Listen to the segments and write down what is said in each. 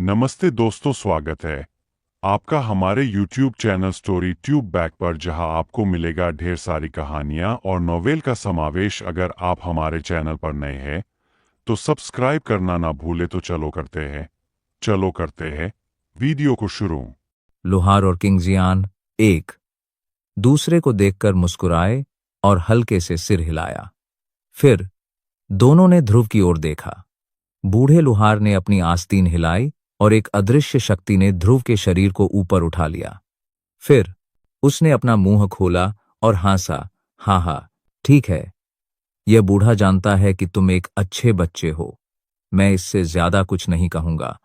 नमस्ते दोस्तों, स्वागत है आपका हमारे YouTube channel story tube back पर, जहां आपको मिलेगा ढेर सारी कहानियां और नोवेल का समावेश। अगर आप हमारे चैनल पर नए हैं तो सब्सक्राइब करना ना भूले। तो चलो करते हैं वीडियो को शुरू। लुहार और किंग जियान एक दूसरे को देखकर मुस्कुराए और हल्के से सिर हिलाया। फिर दोनों ने ध्रुव की ओर देखा। बूढ़े लुहार ने अपनी आस्तीन हिलाई और एक अदृश्य शक्ति ने ध्रुव के शरीर को ऊपर उठा लिया। फिर उसने अपना मुंह खोला और हंसा, हाँ हाँ, ठीक है। यह बूढ़ा जानता है कि तुम एक अच्छे बच्चे हो। मैं इससे ज्यादा कुछ नहीं कहूंगा।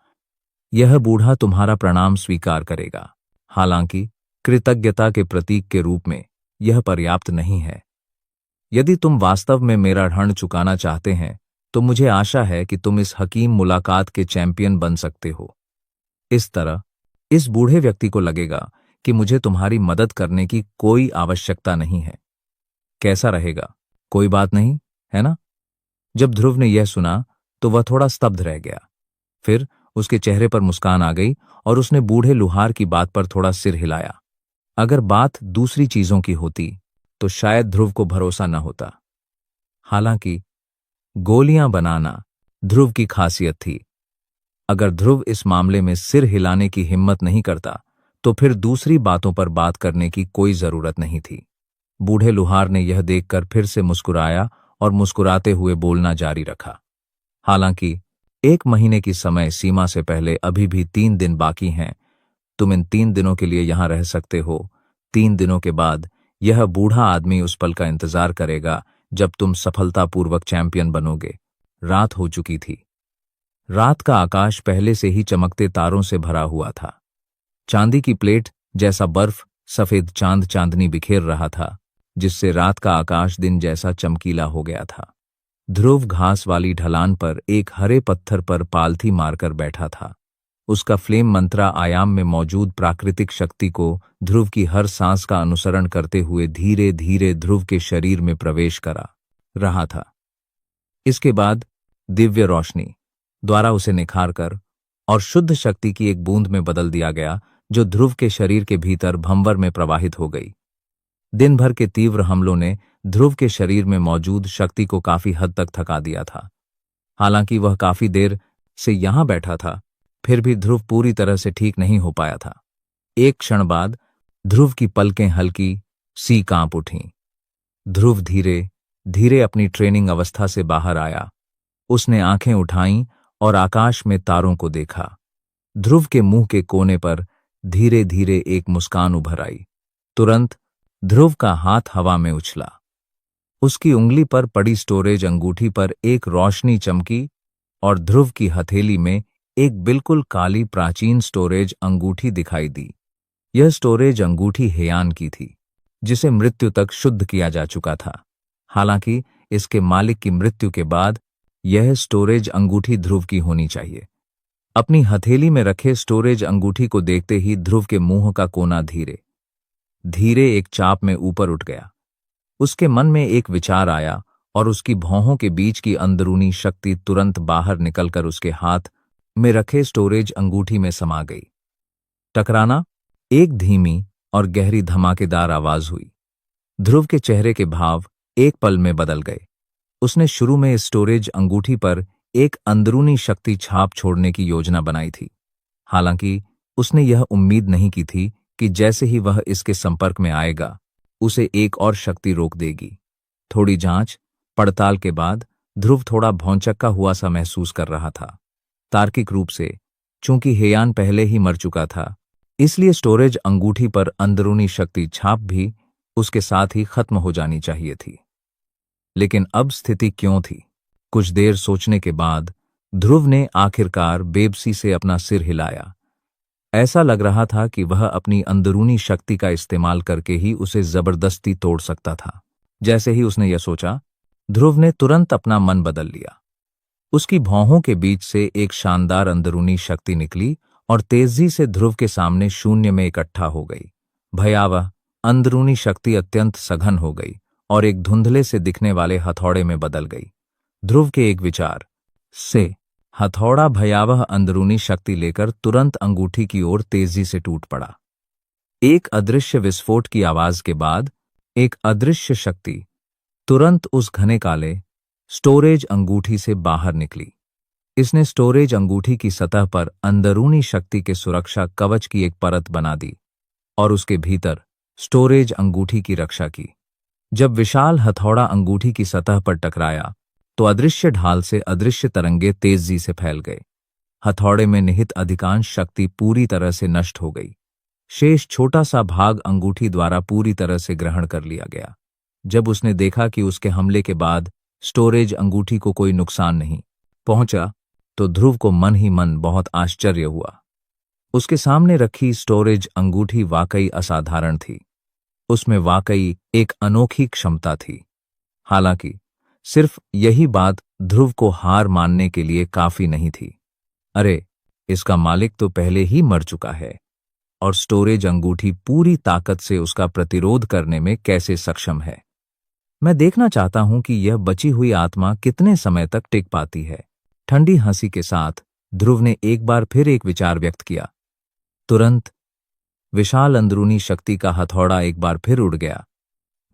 यह बूढ़ा तुम्हारा प्रणाम स्वीकार करेगा, हालांकि कृतज्ञता के प्रतीक के रूप में यह पर्याप्त नहीं है। यदि तुम वास्तव में मेरा ऋण चुकाना चाहते हैं तो मुझे आशा है कि तुम इस हकीम मुलाकात के चैंपियन बन सकते हो। इस तरह इस बूढ़े व्यक्ति को लगेगा कि मुझे तुम्हारी मदद करने की कोई आवश्यकता नहीं है। कैसा रहेगा? कोई बात नहीं, है ना? जब ध्रुव ने यह सुना तो वह थोड़ा स्तब्ध रह गया। फिर उसके चेहरे पर मुस्कान आ गई और उसने बूढ़े लुहार की बात पर थोड़ा सिर हिलाया। अगर बात दूसरी चीजों की होती तो शायद ध्रुव को भरोसा न होता। हालांकि गोलियां बनाना ध्रुव की खासियत थी। अगर ध्रुव इस मामले में सिर हिलाने की हिम्मत नहीं करता तो फिर दूसरी बातों पर बात करने की कोई जरूरत नहीं थी। बूढ़े लुहार ने यह देखकर फिर से मुस्कुराया और मुस्कुराते हुए बोलना जारी रखा। हालांकि 1 महीने की समय सीमा से पहले अभी भी 3 दिन बाकी हैं। तुम इन 3 दिनों के लिए यहां रह सकते हो। 3 दिनों के बाद यह बूढ़ा आदमी उस पल का इंतजार करेगा जब तुम सफलतापूर्वक चैंपियन बनोगे। रात हो चुकी थी। रात का आकाश पहले से ही चमकते तारों से भरा हुआ था। चांदी की प्लेट जैसा बर्फ सफेद चांद चांदनी बिखेर रहा था, जिससे रात का आकाश दिन जैसा चमकीला हो गया था। ध्रुव घास वाली ढलान पर एक हरे पत्थर पर पालथी मारकर बैठा था। उसका फ्लेम मंत्रा आयाम में मौजूद प्राकृतिक शक्ति को ध्रुव की हर सांस का अनुसरण करते हुए धीरे धीरे ध्रुव के शरीर में प्रवेश करा रहा था। इसके बाद दिव्य रोशनी द्वारा उसे निखारकर और शुद्ध शक्ति की एक बूंद में बदल दिया गया, जो ध्रुव के शरीर के भीतर भंवर में प्रवाहित हो गई। दिन भर के तीव्र हमलों ने ध्रुव के शरीर में मौजूद शक्ति को काफी हद तक थका दिया था। हालांकि वह काफी देर से यहां बैठा था, फिर भी ध्रुव पूरी तरह से ठीक नहीं हो पाया था। एक क्षण बाद ध्रुव की पलकें हल्की सी कांप उठीं। ध्रुव धीरे धीरे अपनी ट्रेनिंग अवस्था से बाहर आया। उसने आंखें उठाईं और आकाश में तारों को देखा। ध्रुव के मुंह के कोने पर धीरे धीरे एक मुस्कान उभर आई। तुरंत ध्रुव का हाथ हवा में उछला। उसकी उंगली पर पड़ी स्टोरेज अंगूठी पर एक रोशनी चमकी और ध्रुव की हथेली में एक बिल्कुल काली प्राचीन स्टोरेज अंगूठी दिखाई दी। यह स्टोरेज अंगूठी हेयान की थी, जिसे मृत्यु तक शुद्ध किया जा चुका था। हालांकि इसके मालिक की मृत्यु के बाद यह स्टोरेज अंगूठी ध्रुव की होनी चाहिए। अपनी हथेली में रखे स्टोरेज अंगूठी को देखते ही ध्रुव के मुंह का कोना धीरे धीरे एक चाप में ऊपर उठ गया। उसके मन में एक विचार आया और उसकी भौहों के बीच की अंदरूनी शक्ति तुरंत बाहर निकलकर उसके हाथ में रखे स्टोरेज अंगूठी में समा गई। टकराना, एक धीमी और गहरी धमाकेदार आवाज हुई। ध्रुव के चेहरे के भाव एक पल में बदल गए। उसने शुरू में इस स्टोरेज अंगूठी पर एक अंदरूनी शक्ति छाप छोड़ने की योजना बनाई थी। हालांकि उसने यह उम्मीद नहीं की थी कि जैसे ही वह इसके संपर्क में आएगा, उसे एक और शक्ति रोक देगी। थोड़ी जांच पड़ताल के बाद ध्रुव थोड़ा भौंचक्का हुआ सा महसूस कर रहा था। तार्किक रूप से, चूंकि हेयान पहले ही मर चुका था, इसलिए स्टोरेज अंगूठी पर अंदरूनी शक्ति छाप भी उसके साथ ही खत्म हो जानी चाहिए थी। लेकिन अब स्थिति क्यों थी? कुछ देर सोचने के बाद ध्रुव ने आखिरकार बेबसी से अपना सिर हिलाया। ऐसा लग रहा था कि वह अपनी अंदरूनी शक्ति का इस्तेमाल करके ही उसे जबरदस्ती तोड़ सकता था। जैसे ही उसने यह सोचा, ध्रुव ने तुरंत अपना मन बदल लिया। उसकी भौहों के बीच से एक शानदार अंदरूनी शक्ति निकली और तेजी से ध्रुव के सामने शून्य में इकट्ठा हो गई। भयावह अंदरूनी शक्ति अत्यंत सघन हो गई और एक धुंधले से दिखने वाले हथौड़े में बदल गई। ध्रुव के एक विचार से हथौड़ा भयावह अंदरूनी शक्ति लेकर तुरंत अंगूठी की ओर तेजी से टूट पड़ा। एक अदृश्य विस्फोट की आवाज के बाद एक अदृश्य शक्ति तुरंत उस घने काले स्टोरेज अंगूठी से बाहर निकली। इसने स्टोरेज अंगूठी की सतह पर अंदरूनी शक्ति के सुरक्षा कवच की एक परत बना दी और उसके भीतर स्टोरेज अंगूठी की रक्षा की। जब विशाल हथौड़ा अंगूठी की सतह पर टकराया तो अदृश्य ढाल से अदृश्य तरंगे तेजी से फैल गए। हथौड़े में निहित अधिकांश शक्ति पूरी तरह से नष्ट हो गई। शेष छोटा सा भाग अंगूठी द्वारा पूरी तरह से ग्रहण कर लिया गया। जब उसने देखा कि उसके हमले के बाद स्टोरेज अंगूठी को कोई नुकसान नहीं पहुंचा तो ध्रुव को मन ही मन बहुत आश्चर्य हुआ। उसके सामने रखी स्टोरेज अंगूठी वाकई असाधारण थी। उसमें वाकई एक अनोखी क्षमता थी। हालांकि सिर्फ यही बात ध्रुव को हार मानने के लिए काफी नहीं थी। अरे, इसका मालिक तो पहले ही मर चुका है और स्टोरेज अंगूठी पूरी ताकत से उसका प्रतिरोध करने में कैसे सक्षम है। मैं देखना चाहता हूं कि यह बची हुई आत्मा कितने समय तक टिक पाती है। ठंडी हंसी के साथ ध्रुव ने एक बार फिर एक विचार व्यक्त किया। तुरंत विशाल अंदरूनी शक्ति का हथौड़ा एक बार फिर उड़ गया।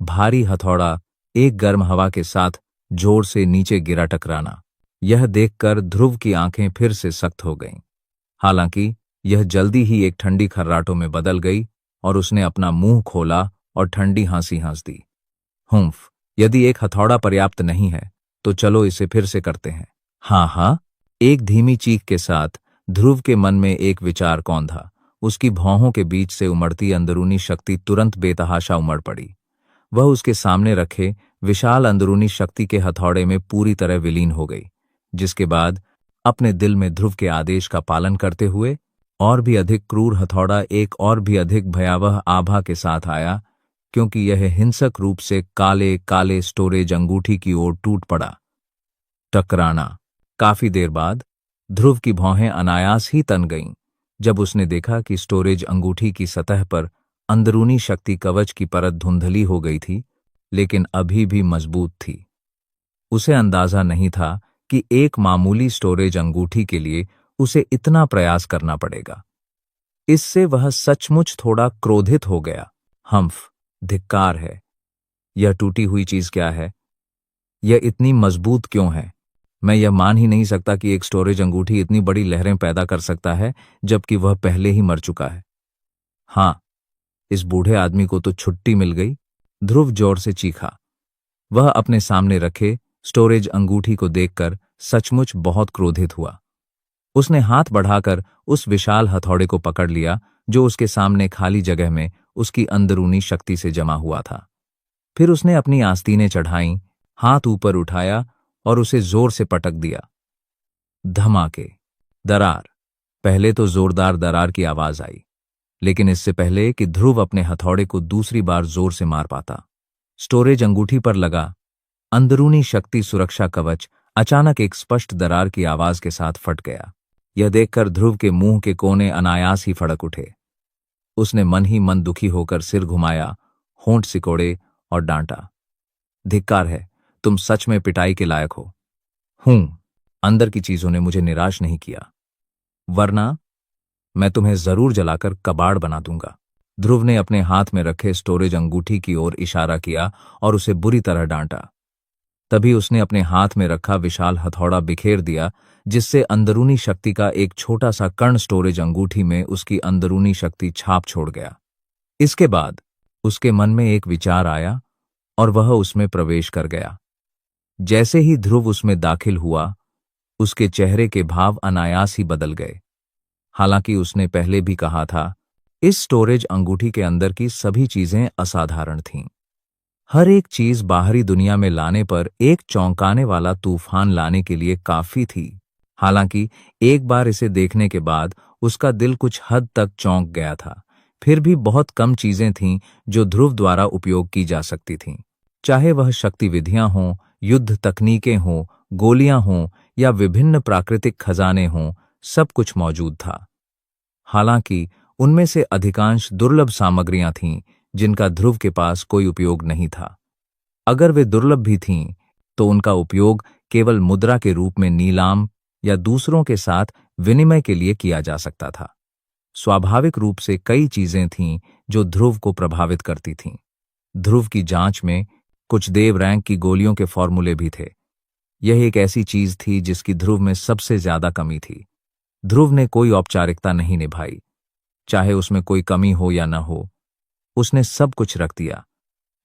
भारी हथौड़ा एक गर्म हवा के साथ जोर से नीचे गिरा टकराना। यह देखकर ध्रुव की आंखें फिर से सख्त हो गईं। हालांकि यह जल्दी ही एक ठंडी खर्राटों में बदल गई और उसने अपना मुंह खोला और ठंडी हंसी हंस दी। हुम्फ, यदि एक हथौड़ा पर्याप्त नहीं है तो चलो इसे फिर से करते हैं। हाँ हाँ, एक धीमी चीख के साथ ध्रुव के मन में एक विचार कौंधा। उसकी भौहों के बीच से उमड़ती अंदरूनी शक्ति तुरंत बेतहाशा उमड़ पड़ी। वह उसके सामने रखे विशाल अंदरूनी शक्ति के हथौड़े में पूरी तरह विलीन हो गई, जिसके बाद अपने दिल में ध्रुव के आदेश का पालन करते हुए और भी अधिक क्रूर हथौड़ा एक और भी अधिक भयावह आभा के साथ आया, क्योंकि यह हिंसक रूप से काले काले स्टोरेज अंगूठी की ओर टूट पड़ा। टकराना। काफी देर बाद ध्रुव की भौहें अनायास ही तन गईं जब उसने देखा कि स्टोरेज अंगूठी की सतह पर अंदरूनी शक्ति कवच की परत धुंधली हो गई थी, लेकिन अभी भी मजबूत थी। उसे अंदाजा नहीं था कि एक मामूली स्टोरेज अंगूठी के लिए उसे इतना प्रयास करना पड़ेगा। इससे वह सचमुच थोड़ा क्रोधित हो गया। हम्फ, धिक्कार है। यह टूटी हुई चीज क्या है? यह इतनी मजबूत क्यों है? मैं यह मान ही नहीं सकता कि एक स्टोरेज अंगूठी इतनी बड़ी लहरें पैदा कर सकता है जबकि वह पहले ही मर चुका है। हाँ, इस बूढ़े आदमी को तो छुट्टी मिल गई। ध्रुव जोर से चीखा। वह अपने सामने रखे स्टोरेज अंगूठी को देखकर सचमुच बहुत क्रोधित हुआ। उसने हाथ बढ़ाकर उस विशाल हथौड़े को पकड़ लिया जो उसके सामने खाली जगह में उसकी अंदरूनी शक्ति से जमा हुआ था। फिर उसने अपनी आस्तीनें चढ़ाईं, हाथ ऊपर उठाया और उसे जोर से पटक दिया। धमाके, दरार। पहले तो जोरदार दरार की आवाज आई, लेकिन इससे पहले कि ध्रुव अपने हथौड़े को दूसरी बार जोर से मार पाता, स्टोरेज अंगूठी पर लगा अंदरूनी शक्ति सुरक्षा कवच अचानक एक स्पष्ट दरार की आवाज के साथ फट गया। यह देखकर ध्रुव के मुंह के कोने अनायास ही फड़क उठे। उसने मन ही मन दुखी होकर सिर घुमाया, होंठ सिकोड़े और डांटा। धिक्कार है, तुम सच में पिटाई के लायक हो। अंदर की चीजों ने मुझे निराश नहीं किया, वरना मैं तुम्हें जरूर जलाकर कबाड़ बना दूंगा। ध्रुव ने अपने हाथ में रखे स्टोरेज अंगूठी की ओर इशारा किया और उसे बुरी तरह डांटा। तभी उसने अपने हाथ में रखा विशाल हथौड़ा बिखेर दिया, जिससे अंदरूनी शक्ति का एक छोटा सा कण स्टोरेज अंगूठी में उसकी अंदरूनी शक्ति छाप छोड़ गया। इसके बाद उसके मन में एक विचार आया और वह उसमें प्रवेश कर गया। जैसे ही ध्रुव उसमें दाखिल हुआ, उसके चेहरे के भाव अनायास ही बदल गए। हालांकि उसने पहले भी कहा था, इस स्टोरेज अंगूठी के अंदर की सभी चीजें असाधारण थीं। हर एक चीज बाहरी दुनिया में लाने पर एक चौंकाने वाला तूफान लाने के लिए काफी थी। हालांकि एक बार इसे देखने के बाद उसका दिल कुछ हद तक चौंक गया था। फिर भी बहुत कम चीजें थीं जो ध्रुव द्वारा उपयोग की जा सकती थीं, चाहे वह शक्ति विधियां हों, युद्ध तकनीकें हों, गोलियां हों या विभिन्न प्राकृतिक खजाने हों, सब कुछ मौजूद था। हालांकि उनमें से अधिकांश दुर्लभ सामग्रियां थीं जिनका ध्रुव के पास कोई उपयोग नहीं था। अगर वे दुर्लभ भी थीं तो उनका उपयोग केवल मुद्रा के रूप में नीलाम या दूसरों के साथ विनिमय के लिए किया जा सकता था। स्वाभाविक रूप से कई चीजें थीं जो ध्रुव को प्रभावित करती थीं। ध्रुव की जांच में कुछ देव रैंक की गोलियों के फॉर्मूले भी थे। यह एक ऐसी चीज थी जिसकी ध्रुव में सबसे ज्यादा कमी थी। ध्रुव ने कोई औपचारिकता नहीं निभाई, चाहे उसमें कोई कमी हो या न हो। उसने सब कुछ रख दिया।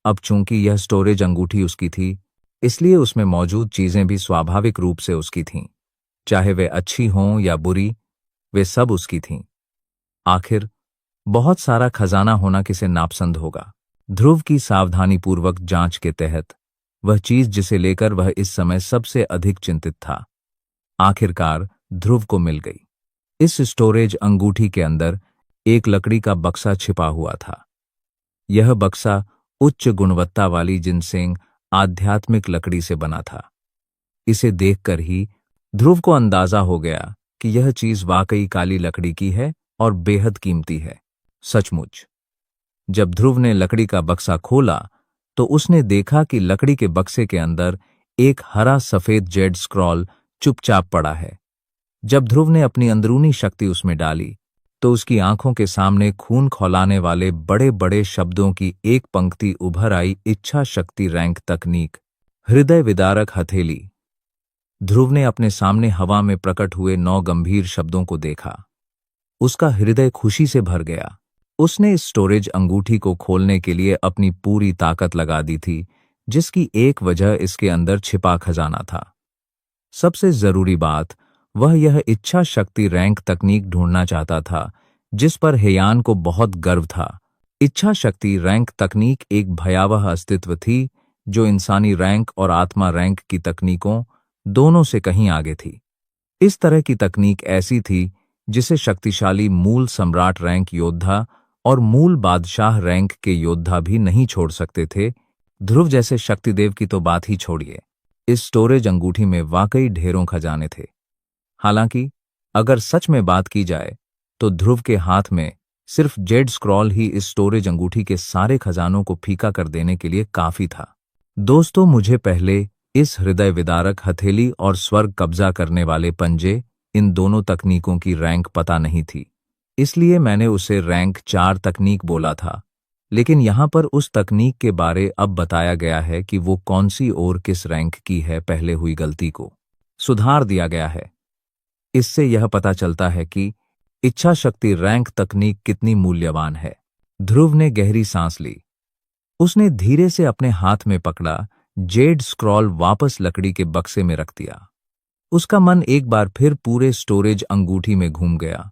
अब चूंकि यह स्टोरेज अंगूठी उसकी थी, इसलिए उसमें मौजूद चीजें भी स्वाभाविक रूप से उसकी थीं। चाहे वे अच्छी हों या बुरी, वे सब उसकी थीं। आखिर बहुत सारा खजाना होना किसे नापसंद होगा। ध्रुव की सावधानीपूर्वक जांच के तहत वह चीज जिसे लेकर वह इस समय सबसे अधिक चिंतित था, आखिरकार ध्रुव को मिल गई। इस स्टोरेज अंगूठी के अंदर एक लकड़ी का बक्सा छिपा हुआ था। यह बक्सा उच्च गुणवत्ता वाली जिनसेंग आध्यात्मिक लकड़ी से बना था। इसे देखकर ही ध्रुव को अंदाजा हो गया कि यह चीज वाकई काली लकड़ी की है और बेहद कीमती है। सचमुच, जब ध्रुव ने लकड़ी का बक्सा खोला तो उसने देखा कि लकड़ी के बक्से के अंदर एक हरा सफेद जेड स्क्रॉल चुपचाप पड़ा है। जब ध्रुव ने अपनी अंदरूनी शक्ति उसमें डाली तो उसकी आंखों के सामने खून खौलाने वाले बड़े बड़े शब्दों की एक पंक्ति उभर आई। इच्छा शक्ति रैंक तकनीक, हृदय विदारक हथेली। ध्रुव ने अपने सामने हवा में प्रकट हुए 9 गंभीर शब्दों को देखा। उसका हृदय खुशी से भर गया। उसने इस स्टोरेज अंगूठी को खोलने के लिए अपनी पूरी ताकत लगा दी थी, जिसकी एक वजह इसके अंदर छिपा खजाना था। सबसे जरूरी बात वह यह इच्छा शक्ति रैंक तकनीक ढूंढना चाहता था, जिस पर हेयान को बहुत गर्व था। इच्छा शक्ति रैंक तकनीक एक भयावह अस्तित्व थी जो इंसानी रैंक और आत्मा रैंक की तकनीकों दोनों से कहीं आगे थी। इस तरह की तकनीक ऐसी थी जिसे शक्तिशाली मूल सम्राट रैंक योद्धा और मूल बादशाह रैंक के योद्धा भी नहीं छोड़ सकते थे। ध्रुव जैसे शक्तिदेव की तो बात ही छोड़िए, इस स्टोरेज अंगूठी में वाकई ढेरों खजाने थे। हालांकि अगर सच में बात की जाए तो ध्रुव के हाथ में सिर्फ जेड स्क्रॉल ही इस स्टोरेज अंगूठी के सारे खजानों को फीका कर देने के लिए काफी था। दोस्तों, मुझे पहले इस हृदय विदारक हथेली और स्वर्ग कब्जा करने वाले पंजे, इन दोनों तकनीकों की रैंक पता नहीं थी, इसलिए मैंने उसे रैंक 4 तकनीक बोला था। लेकिन यहां पर उस तकनीक के बारे अब बताया गया है कि वो कौन सी और किस रैंक की है। पहले हुई गलती को सुधार दिया गया है। इससे यह पता चलता है कि इच्छा शक्ति रैंक तकनीक कितनी मूल्यवान है। ध्रुव ने गहरी सांस ली। उसने धीरे से अपने हाथ में पकड़ा जेड स्क्रॉल वापस लकड़ी के बक्से में रख दिया। उसका मन एक बार फिर पूरे स्टोरेज अंगूठी में घूम गया,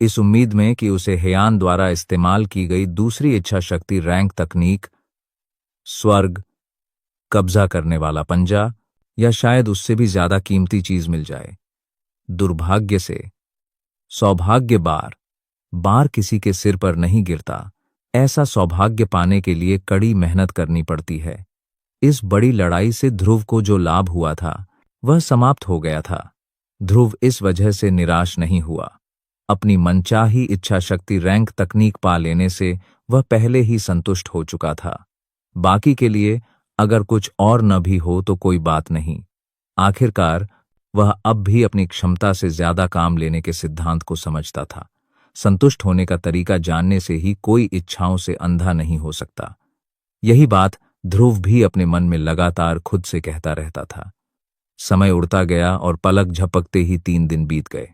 इस उम्मीद में कि उसे हेयान द्वारा इस्तेमाल की गई दूसरी इच्छा शक्ति रैंक तकनीक, स्वर्ग कब्जा करने वाला पंजा, या शायद उससे भी ज्यादा कीमती चीज मिल जाए। दुर्भाग्य से सौभाग्य बार बार किसी के सिर पर नहीं गिरता। ऐसा सौभाग्य पाने के लिए कड़ी मेहनत करनी पड़ती है। इस बड़ी लड़ाई से ध्रुव को जो लाभ हुआ था वह समाप्त हो गया था। ध्रुव इस वजह से निराश नहीं हुआ। अपनी मनचाही इच्छा शक्ति रैंक तकनीक पा लेने से वह पहले ही संतुष्ट हो चुका था। बाकी के लिए अगर कुछ और न भी हो तो कोई बात नहीं। आखिरकार वह अब भी अपनी क्षमता से ज्यादा काम लेने के सिद्धांत को समझता था। संतुष्ट होने का तरीका जानने से ही कोई इच्छाओं से अंधा नहीं हो सकता। यही बात ध्रुव भी अपने मन में लगातार खुद से कहता रहता था। समय उड़ता गया और पलक झपकते ही 3 दिन बीत गए।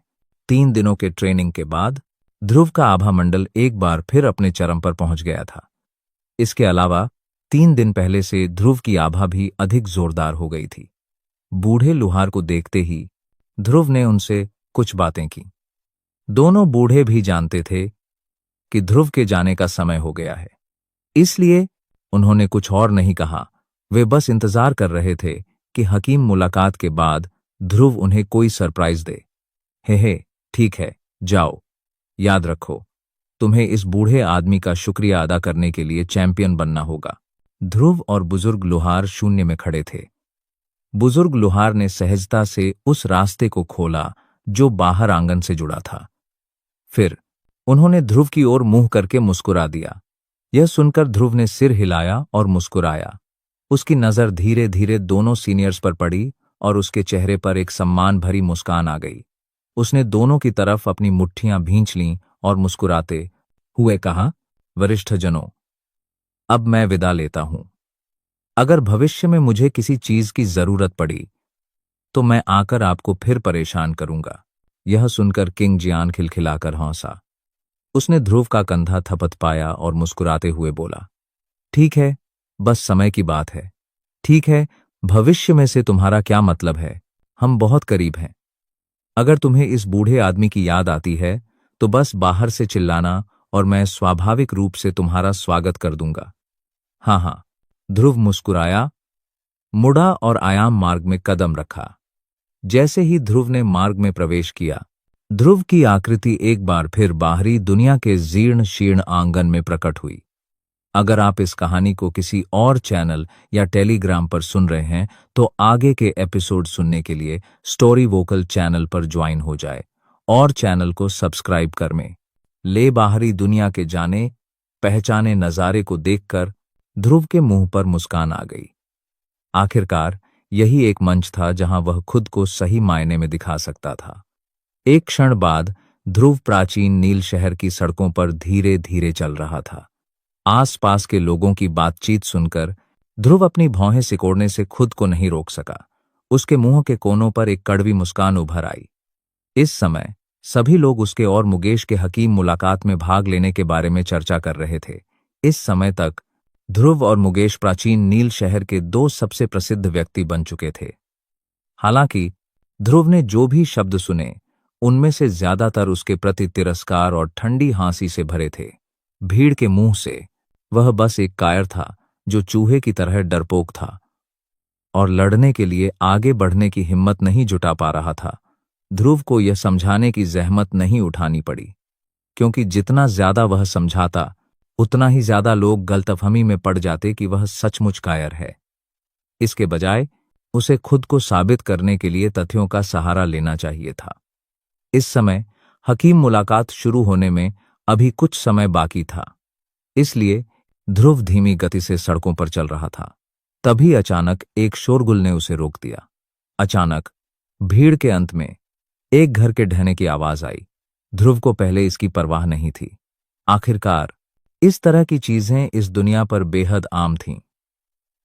3 दिनों के ट्रेनिंग के बाद ध्रुव का आभा मंडल एक बार फिर अपने चरम पर पहुंच गया था। इसके अलावा 3 दिन पहले से ध्रुव की आभा भी अधिक जोरदार हो गई थी। बूढ़े लुहार को देखते ही ध्रुव ने उनसे कुछ बातें की। दोनों बूढ़े भी जानते थे कि ध्रुव के जाने का समय हो गया है, इसलिए उन्होंने कुछ और नहीं कहा। वे बस इंतजार कर रहे थे कि हकीम मुलाकात के बाद ध्रुव उन्हें कोई सरप्राइज दे। हे, ठीक है, जाओ। याद रखो, तुम्हें इस बूढ़े आदमी का शुक्रिया अदा करने के लिए चैंपियन बनना होगा। ध्रुव और बुजुर्ग लुहार शून्य में खड़े थे। बुजुर्ग लुहार ने सहजता से उस रास्ते को खोला जो बाहर आंगन से जुड़ा था। फिर उन्होंने ध्रुव की ओर मुंह करके मुस्कुरा दिया। यह सुनकर ध्रुव ने सिर हिलाया और मुस्कुराया। उसकी नजर धीरे धीरे दोनों सीनियर्स पर पड़ी और उसके चेहरे पर एक सम्मान भरी मुस्कान आ गई। उसने दोनों की तरफ अपनी मुट्ठियां भींच लीं और मुस्कुराते हुए कहा, वरिष्ठजनों, अब मैं विदा लेता हूं। अगर भविष्य में मुझे किसी चीज की जरूरत पड़ी तो मैं आकर आपको फिर परेशान करूंगा। यह सुनकर किंग जियान खिलखिलाकर हंसा। उसने ध्रुव का कंधा थपथपाया और मुस्कुराते हुए बोला, ठीक है, बस समय की बात है। ठीक है, भविष्य में से तुम्हारा क्या मतलब है? हम बहुत करीब हैं। अगर तुम्हें इस बूढ़े आदमी की याद आती है तो बस बाहर से चिल्लाना और मैं स्वाभाविक रूप से तुम्हारा स्वागत कर दूंगा। हाँ हाँ। ध्रुव मुस्कुराया, मुड़ा और आयाम मार्ग में कदम रखा। जैसे ही ध्रुव ने मार्ग में प्रवेश किया, ध्रुव की आकृति एक बार फिर बाहरी दुनिया के जीर्ण शीर्ण आंगन में प्रकट हुई। अगर आप इस कहानी को किसी और चैनल या टेलीग्राम पर सुन रहे हैं तो आगे के एपिसोड सुनने के लिए स्टोरी वोकल चैनल पर ज्वाइन हो जाए और चैनल को सब्सक्राइब कर में ले। बाहरी दुनिया के जाने पहचाने नज़ारे को देखकर ध्रुव के मुंह पर मुस्कान आ गई। आखिरकार यही एक मंच था जहां वह खुद को सही मायने में दिखा सकता था। एक क्षण बाद ध्रुव प्राचीन नील शहर की सड़कों पर धीरे धीरे चल रहा था। आसपास के लोगों की बातचीत सुनकर ध्रुव अपनी भौहें सिकोड़ने से खुद को नहीं रोक सका। उसके मुंह के कोनों पर एक कड़वी मुस्कान उभर आई। इस समय सभी लोग उसके और मुकेश के हकीम मुलाकात में भाग लेने के बारे में चर्चा कर रहे थे। इस समय तक ध्रुव और मुकेश प्राचीन नील शहर के दो सबसे प्रसिद्ध व्यक्ति बन चुके थे। हालांकि ध्रुव ने जो भी शब्द सुने उनमें से ज्यादातर उसके प्रति तिरस्कार और ठंडी हंसी से भरे थे। भीड़ के मुंह से वह बस एक कायर था जो चूहे की तरह डरपोक था और लड़ने के लिए आगे बढ़ने की हिम्मत नहीं जुटा पा रहा था। ध्रुव को यह समझाने की जहमत नहीं उठानी पड़ी, क्योंकि जितना ज्यादा वह समझाता उतना ही ज्यादा लोग गलतफहमी में पड़ जाते कि वह सचमुच कायर है। इसके बजाय उसे खुद को साबित करने के लिए तथ्यों का सहारा लेना चाहिए था। इस समय हकीम मुलाकात शुरू होने में अभी कुछ समय बाकी था, इसलिए ध्रुव धीमी गति से सड़कों पर चल रहा था। तभी अचानक एक शोरगुल ने उसे रोक दिया। अचानक भीड़ के अंत में एक घर के ढहने की आवाज आई। ध्रुव को पहले इसकी परवाह नहीं थी। आखिरकार इस तरह की चीजें इस दुनिया पर बेहद आम थीं।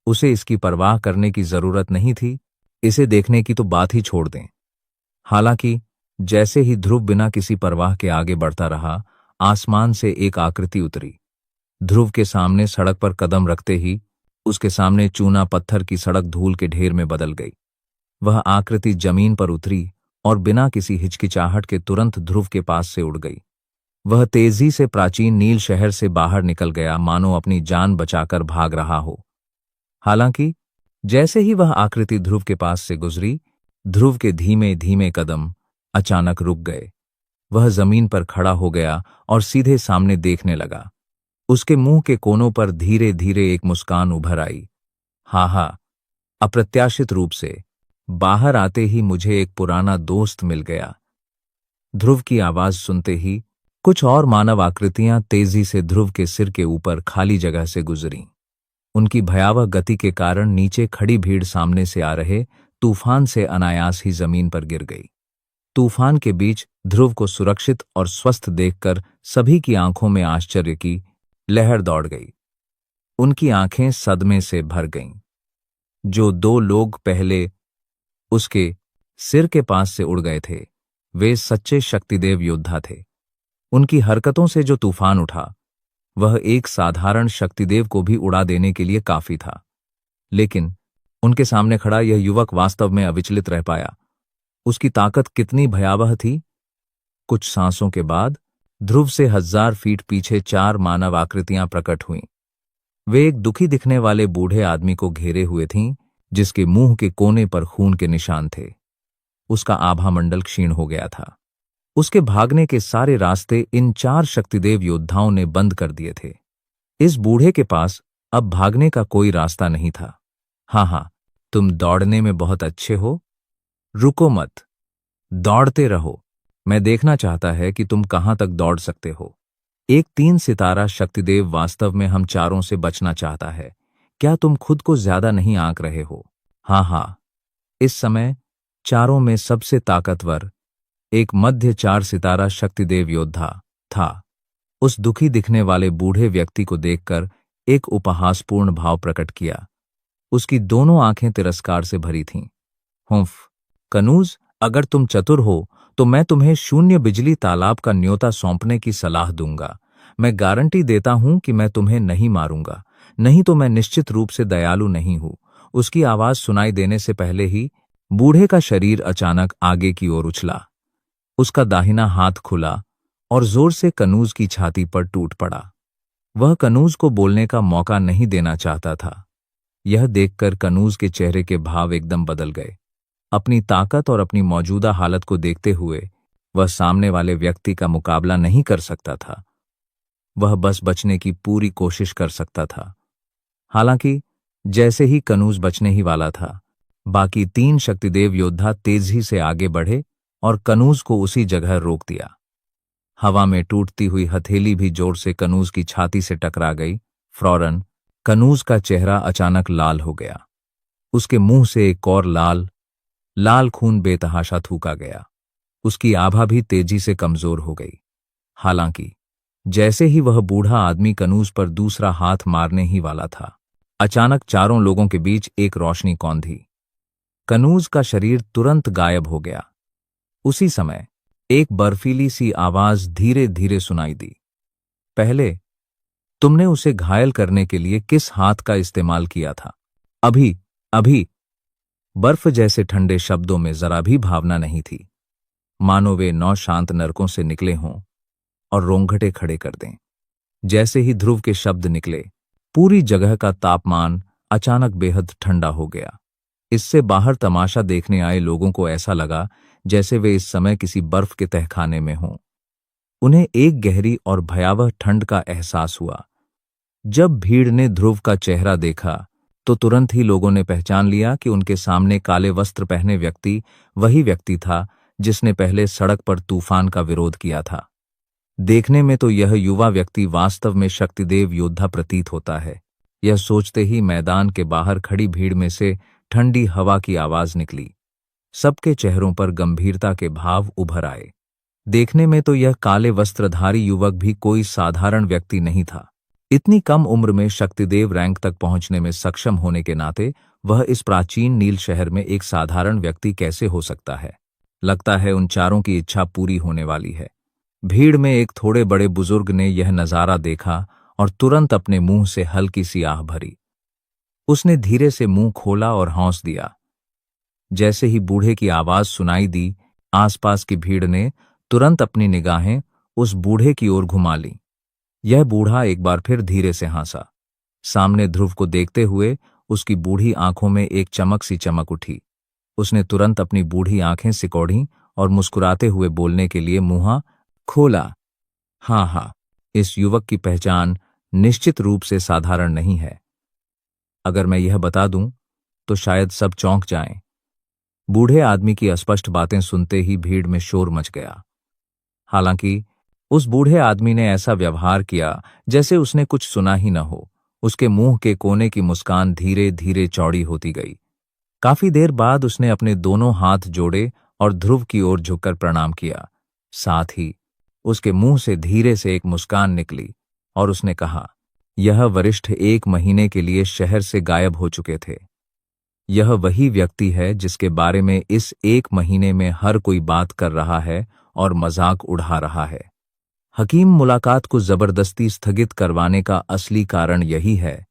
उसे इसकी परवाह करने की जरूरत नहीं थी, इसे देखने की तो बात ही छोड़ दें। हालांकि जैसे ही ध्रुव बिना किसी परवाह के आगे बढ़ता रहा, आसमान से एक आकृति उतरी। ध्रुव के सामने सड़क पर कदम रखते ही उसके सामने चूना पत्थर की सड़क धूल के ढेर में बदल गई। वह आकृति जमीन पर उतरी और बिना किसी हिचकिचाहट के तुरंत ध्रुव के पास से उड़ गई। वह तेजी से प्राचीन नील शहर से बाहर निकल गया, मानो अपनी जान बचाकर भाग रहा हो। हालांकि जैसे ही वह आकृति ध्रुव के पास से गुजरी, ध्रुव के धीमे धीमे कदम अचानक रुक गए। वह जमीन पर खड़ा हो गया और सीधे सामने देखने लगा। उसके मुंह के कोनों पर धीरे धीरे एक मुस्कान उभर आई। हा, अप्रत्याशित रूप से बाहर आते ही मुझे एक पुराना दोस्त मिल गया। ध्रुव की आवाज सुनते ही कुछ और मानव आकृतियां तेजी से ध्रुव के सिर के ऊपर खाली जगह से गुजरीं। उनकी भयावह गति के कारण नीचे खड़ी भीड़ सामने से आ रहे तूफान से अनायास ही जमीन पर गिर गई। तूफान के बीच ध्रुव को सुरक्षित और स्वस्थ देखकर सभी की आंखों में आश्चर्य की लहर दौड़ गई। उनकी आंखें सदमे से भर गईं। जो दो लोग पहले उसके सिर के पास से उड़ गए थे, वे सच्चे शक्तिदेव योद्धा थे। उनकी हरकतों से जो तूफान उठा, वह एक साधारण शक्तिदेव को भी उड़ा देने के लिए काफी था। लेकिन उनके सामने खड़ा यह युवक वास्तव में अविचलित रह पाया। उसकी ताकत कितनी भयावह थी। कुछ सांसों के बाद ध्रुव से 1000 फीट पीछे 4 मानव आकृतियां प्रकट हुईं। वे एक दुखी दिखने वाले बूढ़े आदमी को घेरे हुए थीं, जिसके मुंह के कोने पर खून के निशान थे। उसका आभामंडल क्षीण हो गया था। उसके भागने के सारे रास्ते इन 4 शक्तिदेव योद्धाओं ने बंद कर दिए थे। इस बूढ़े के पास अब भागने का कोई रास्ता नहीं था। हाँ, तुम दौड़ने में बहुत अच्छे हो। रुको मत, दौड़ते रहो। मैं देखना चाहता है कि तुम कहां तक दौड़ सकते हो। एक 3 सितारा शक्तिदेव वास्तव में हम चारों से बचना चाहता है। क्या तुम खुद को ज्यादा नहीं आंक रहे हो? हाँ, इस समय चारों में सबसे ताकतवर एक मध्य 4 सितारा शक्तिदेव योद्धा था। उस दुखी दिखने वाले बूढ़े व्यक्ति को देखकर एक उपहासपूर्ण भाव प्रकट किया। उसकी दोनों आंखें तिरस्कार से भरी थीं। हुंफ, कनूज, अगर तुम चतुर हो तो मैं तुम्हें शून्य बिजली तालाब का न्योता सौंपने की सलाह दूंगा। मैं गारंटी देता हूं कि मैं तुम्हें नहीं मारूंगा, नहीं तो मैं निश्चित रूप से दयालु नहीं हूं। उसकी आवाज सुनाई देने से पहले ही बूढ़े का शरीर अचानक आगे की ओर उछला। उसका दाहिना हाथ खुला और जोर से कनूज की छाती पर टूट पड़ा। वह कनूज को बोलने का मौका नहीं देना चाहता था। यह देखकर कनूज के चेहरे के भाव एकदम बदल गए। अपनी ताकत और अपनी मौजूदा हालत को देखते हुए वह सामने वाले व्यक्ति का मुकाबला नहीं कर सकता था। वह बस बचने की पूरी कोशिश कर सकता था। हालांकि जैसे ही कनूज बचने ही वाला था, बाकी 3 शक्तिदेव योद्धा तेजी से आगे बढ़े और कनूज को उसी जगह रोक दिया। हवा में टूटती हुई हथेली भी जोर से कनूज की छाती से टकरा गई। फौरन कनूज का चेहरा अचानक लाल हो गया। उसके मुंह से एक और लाल खून बेतहाशा थूका गया। उसकी आभा भी तेजी से कमजोर हो गई। हालांकि जैसे ही वह बूढ़ा आदमी कनूज पर दूसरा हाथ मारने ही वाला था, अचानक चारों लोगों के बीच एक रोशनी कौंधी। कनूज का शरीर तुरंत गायब हो गया। उसी समय एक बर्फीली सी आवाज धीरे धीरे सुनाई दी। पहले तुमने उसे घायल करने के लिए किस हाथ का इस्तेमाल किया था? अभी। बर्फ जैसे ठंडे शब्दों में जरा भी भावना नहीं थी, मानो वे 9 शांत नरकों से निकले हों और रोंगटे खड़े कर दें। जैसे ही ध्रुव के शब्द निकले, पूरी जगह का तापमान अचानक बेहद ठंडा हो गया। इससे बाहर तमाशा देखने आए लोगों को ऐसा लगा जैसे वे इस समय किसी बर्फ के तहखाने में हों। उन्हें एक गहरी और भयावह ठंड का एहसास हुआ। जब भीड़ ने ध्रुव का चेहरा देखा तो तुरंत ही लोगों ने पहचान लिया कि उनके सामने काले वस्त्र पहने व्यक्ति वही व्यक्ति था जिसने पहले सड़क पर तूफान का विरोध किया था। देखने में तो यह युवा व्यक्ति वास्तव में शक्तिदेव योद्धा प्रतीत होता है। यह सोचते ही मैदान के बाहर खड़ी भीड़ में से ठंडी हवा की आवाज निकली। सबके चेहरों पर गंभीरता के भाव उभर आए। देखने में तो यह काले वस्त्रधारी युवक भी कोई साधारण व्यक्ति नहीं था। इतनी कम उम्र में शक्तिदेव रैंक तक पहुंचने में सक्षम होने के नाते वह इस प्राचीन नील शहर में एक साधारण व्यक्ति कैसे हो सकता है? लगता है उन चारों की इच्छा पूरी होने वाली है। भीड़ में एक थोड़े बड़े बुजुर्ग ने यह नजारा देखा और तुरंत अपने मुंह से हल्की सी आह भरी। उसने धीरे से मुंह खोला और हौंस दिया। जैसे ही बूढ़े की आवाज सुनाई दी, आसपास की भीड़ ने तुरंत अपनी निगाहें उस बूढ़े की ओर घुमा ली। यह बूढ़ा एक बार फिर धीरे से हंसा। सामने ध्रुव को देखते हुए उसकी बूढ़ी आंखों में एक चमक सी चमक उठी। उसने तुरंत अपनी बूढ़ी आंखें सिकोड़ी और मुस्कुराते हुए बोलने के लिए मुंह खोला। हाँ, इस युवक की पहचान निश्चित रूप से साधारण नहीं है। अगर मैं यह बता दूं तो शायद सब चौंक जाएं। बूढ़े आदमी की अस्पष्ट बातें सुनते ही भीड़ में शोर मच गया। हालांकि उस बूढ़े आदमी ने ऐसा व्यवहार किया जैसे उसने कुछ सुना ही न हो। उसके मुंह के कोने की मुस्कान धीरे धीरे चौड़ी होती गई। काफी देर बाद उसने अपने दोनों हाथ जोड़े और ध्रुव की ओर झुककर प्रणाम किया। साथ ही उसके मुंह से धीरे से एक मुस्कान निकली और उसने कहा, यह वरिष्ठ 1 महीने के लिए शहर से गायब हो चुके थे। यह वही व्यक्ति है जिसके बारे में इस 1 महीने में हर कोई बात कर रहा है और मजाक उड़ा रहा है। हकीम मुलाकात को जबरदस्ती स्थगित करवाने का असली कारण यही है।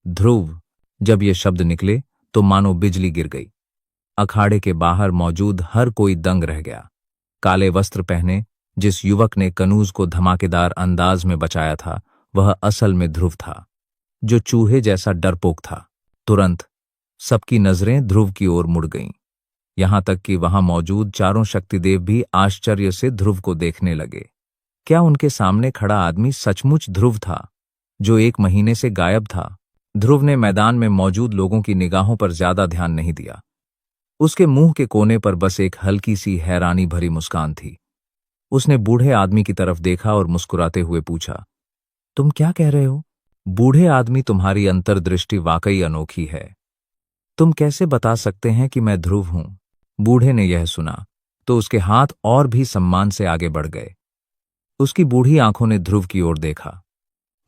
ध्रुव, जब ये शब्द निकले तो मानो बिजली गिर गई। अखाड़े के बाहर मौजूद हर कोई दंग रह गया। काले वस्त्र पहने जिस युवक ने कनूज को धमाकेदार अंदाज में बचाया था, वह असल में ध्रुव था, जो चूहे जैसा डरपोक था। तुरंत सबकी नजरें ध्रुव की ओर मुड़ गईं। यहां तक कि वहां मौजूद चारों शक्तिदेव भी आश्चर्य से ध्रुव को देखने लगे। क्या उनके सामने खड़ा आदमी सचमुच ध्रुव था, जो 1 महीने से गायब था? ध्रुव ने मैदान में मौजूद लोगों की निगाहों पर ज्यादा ध्यान नहीं दिया। उसके मुंह के कोने पर बस एक हल्की सी हैरानी भरी मुस्कान थी। उसने बूढ़े आदमी की तरफ देखा और मुस्कुराते हुए पूछा, तुम क्या कह रहे हो? बूढ़े आदमी, तुम्हारी अंतर्दृष्टि वाकई अनोखी है। तुम कैसे बता सकते हैं कि मैं ध्रुव हूं? बूढ़े ने यह सुना तो उसके हाथ और भी सम्मान से आगे बढ़ गए। उसकी बूढ़ी आंखों ने ध्रुव की ओर देखा।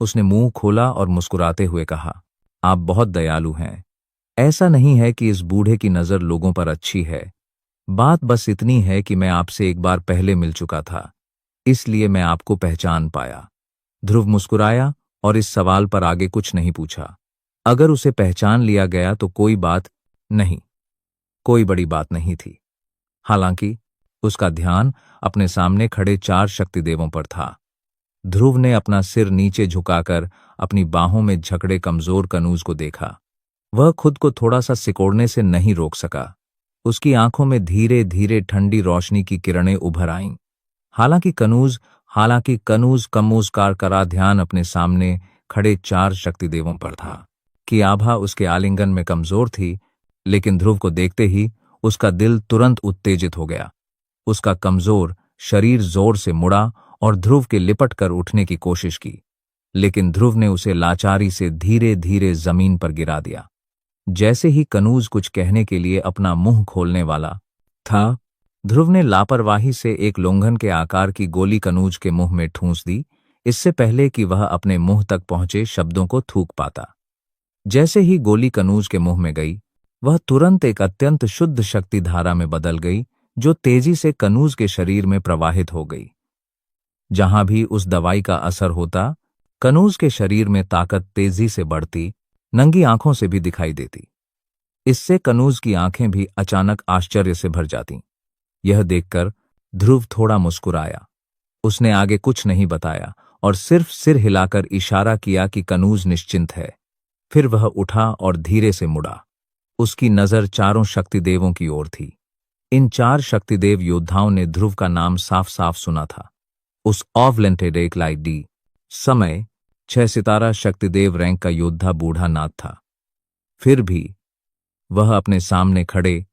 उसने मुंह खोला और मुस्कुराते हुए कहा, आप बहुत दयालु हैं। ऐसा नहीं है कि इस बूढ़े की नजर लोगों पर अच्छी है। बात बस इतनी है कि मैं आपसे एक बार पहले मिल चुका था, इसलिए मैं आपको पहचान पाया। ध्रुव मुस्कुराया और इस सवाल पर आगे कुछ नहीं पूछा। अगर उसे पहचान लिया गया तो कोई बात नहीं, कोई बड़ी बात नहीं थी। हालांकि उसका ध्यान अपने सामने खड़े 4 शक्तिदेवों पर था। ध्रुव ने अपना सिर नीचे झुकाकर अपनी बाहों में जकड़े कमजोर कनूज को देखा। वह खुद को थोड़ा सा सिकोड़ने से नहीं रोक सका। उसकी आंखों में धीरे धीरे ठंडी रोशनी की किरणें उभर आईं। हालांकि कनूज कमूसकार करा ध्यान अपने सामने खड़े 4 शक्तिदेवों पर था। कि आभा उसके आलिंगन में कमजोर थी, लेकिन ध्रुव को देखते ही उसका दिल तुरंत उत्तेजित हो गया। उसका कमजोर शरीर जोर से मुड़ा और ध्रुव के लिपट कर उठने की कोशिश की, लेकिन ध्रुव ने उसे लाचारी से धीरे धीरे जमीन पर गिरा दिया। जैसे ही कनूज कुछ कहने के लिए अपना मुंह खोलने वाला था, ध्रुव ने लापरवाही से एक लोंघन के आकार की गोली कनूज के मुंह में ठूंस दी, इससे पहले कि वह अपने मुंह तक पहुंचे शब्दों को थूक पाता। जैसे ही गोली कनूज के मुंह में गई, वह तुरंत एक अत्यंत शुद्ध शक्ति धारा में बदल गई, जो तेजी से कनूज के शरीर में प्रवाहित हो गई। जहां भी उस दवाई का असर होता, कनूज के शरीर में ताकत तेजी से बढ़ती, नंगी आंखों से भी दिखाई देती। इससे कनूज की आंखें भी अचानक आश्चर्य से भर जातीं। यह देखकर ध्रुव थोड़ा मुस्कुराया। उसने आगे कुछ नहीं बताया और सिर्फ सिर हिलाकर इशारा किया कि कनूज निश्चिंत है। फिर वह उठा और धीरे से मुड़ा। उसकी नजर 4 शक्तिदेवों की ओर थी। इन 4 शक्तिदेव योद्धाओं ने ध्रुव का नाम साफ साफ सुना था। उस ऑवलेंटेड डी समय 6 सितारा शक्तिदेव रैंक का योद्धा बूढ़ा नाथ था। फिर भी वह अपने सामने खड़े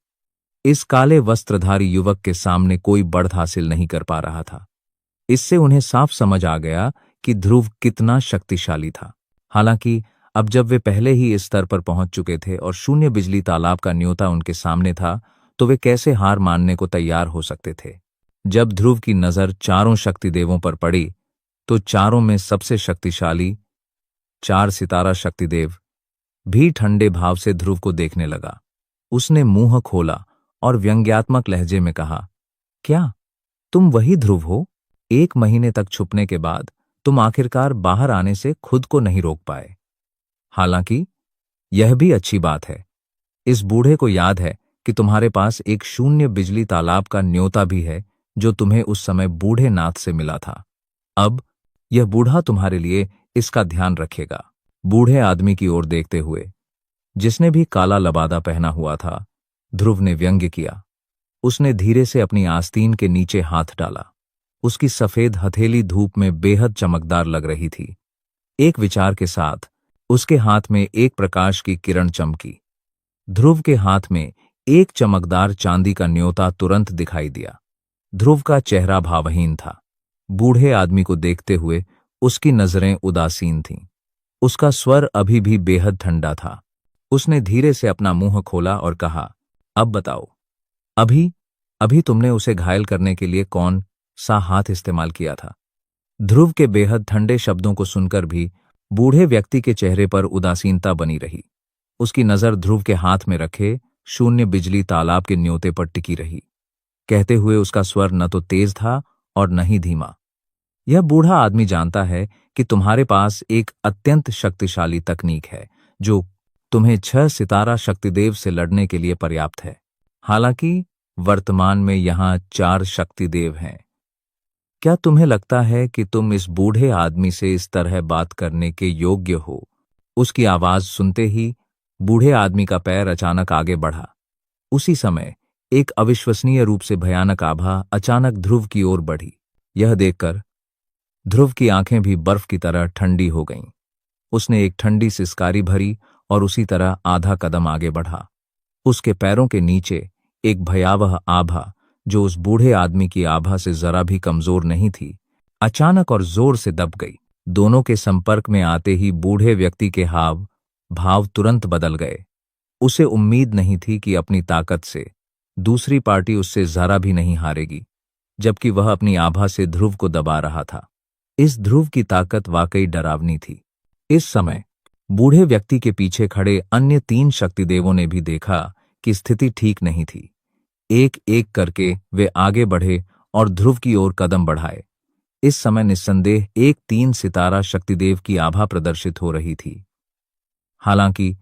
इस काले वस्त्रधारी युवक के सामने कोई बढ़त हासिल नहीं कर पा रहा था। इससे उन्हें साफ समझ आ गया कि ध्रुव कितना शक्तिशाली था। हालांकि अब जब वे पहले ही इस स्तर पर पहुंच चुके थे और शून्य बिजली तालाब का न्योता उनके सामने था, तो वे कैसे हार मानने को तैयार हो सकते थे। जब ध्रुव की नजर 4 शक्तिदेवों पर पड़ी, तो चारों में सबसे शक्तिशाली 4 सितारा शक्तिदेव भी ठंडे भाव से ध्रुव को देखने लगा। उसने मुंह खोला और व्यंग्यात्मक लहजे में कहा, क्या तुम वही ध्रुव हो? 1 महीने तक छुपने के बाद तुम आखिरकार बाहर आने से खुद को नहीं रोक पाए। हालांकि यह भी अच्छी बात है। इस बूढ़े को याद है कि तुम्हारे पास एक शून्य बिजली तालाब का न्योता भी है, जो तुम्हें उस समय बूढ़े नाथ से मिला था। अब यह बूढ़ा तुम्हारे लिए इसका ध्यान रखेगा। बूढ़े आदमी की ओर देखते हुए, जिसने भी काला लबादा पहना हुआ था, ध्रुव ने व्यंग्य किया। उसने धीरे से अपनी आस्तीन के नीचे हाथ डाला। उसकी सफेद हथेली धूप में बेहद चमकदार लग रही थी। एक विचार के साथ उसके हाथ में एक प्रकाश की किरण चमकी। ध्रुव के हाथ में एक चमकदार चांदी का न्योता तुरंत दिखाई दिया। ध्रुव का चेहरा भावहीन था। बूढ़े आदमी को देखते हुए उसकी नजरें उदासीन थीं। उसका स्वर अभी भी बेहद ठंडा था। उसने धीरे से अपना मुंह खोला और कहा, अब बताओ, अभी अभी तुमने उसे घायल करने के लिए कौन सा हाथ इस्तेमाल किया था? ध्रुव के बेहद ठंडे शब्दों को सुनकर भी बूढ़े व्यक्ति के चेहरे पर उदासीनता बनी रही। उसकी नजर ध्रुव के हाथ में रखे शून्य बिजली तालाब के न्योते पर टिकी रही। कहते हुए उसका स्वर न तो तेज था और न ही धीमा। यह बूढ़ा आदमी जानता है कि तुम्हारे पास एक अत्यंत शक्तिशाली तकनीक है, जो तुम्हें 6 सितारा शक्तिदेव से लड़ने के लिए पर्याप्त है। हालांकि वर्तमान में यहां 4 शक्तिदेव हैं। क्या तुम्हें लगता है कि तुम इस बूढ़े आदमी से इस तरह बात करने के योग्य हो? उसकी आवाज सुनते ही बूढ़े आदमी का पैर अचानक आगे बढ़ा। उसी समय एक अविश्वसनीय रूप से भयानक आभा अचानक ध्रुव की ओर बढ़ी। यह देखकर ध्रुव की आंखें भी बर्फ की तरह ठंडी हो गईं। उसने एक ठंडी सिसकारी भरी और उसी तरह आधा कदम आगे बढ़ा। उसके पैरों के नीचे एक भयावह आभा, जो उस बूढ़े आदमी की आभा से जरा भी कमजोर नहीं थी, अचानक और जोर से दब गई। दोनों के संपर्क में आते ही बूढ़े व्यक्ति के हाव भाव तुरंत बदल गए। उसे उम्मीद नहीं थी कि अपनी ताकत से दूसरी पार्टी उससे जरा भी नहीं हारेगी, जबकि वह अपनी आभा से ध्रुव को दबा रहा था। इस ध्रुव की ताकत वाकई डरावनी थी। इस समय बूढ़े व्यक्ति के पीछे खड़े अन्य 3 शक्तिदेवों ने भी देखा कि स्थिति ठीक नहीं थी। एक एक करके वे आगे बढ़े और ध्रुव की ओर कदम बढ़ाए। इस समय निस्संदेह एक 3 सितारा शक्तिदेव की आभा प्रदर्शित हो रही थी। हालांकि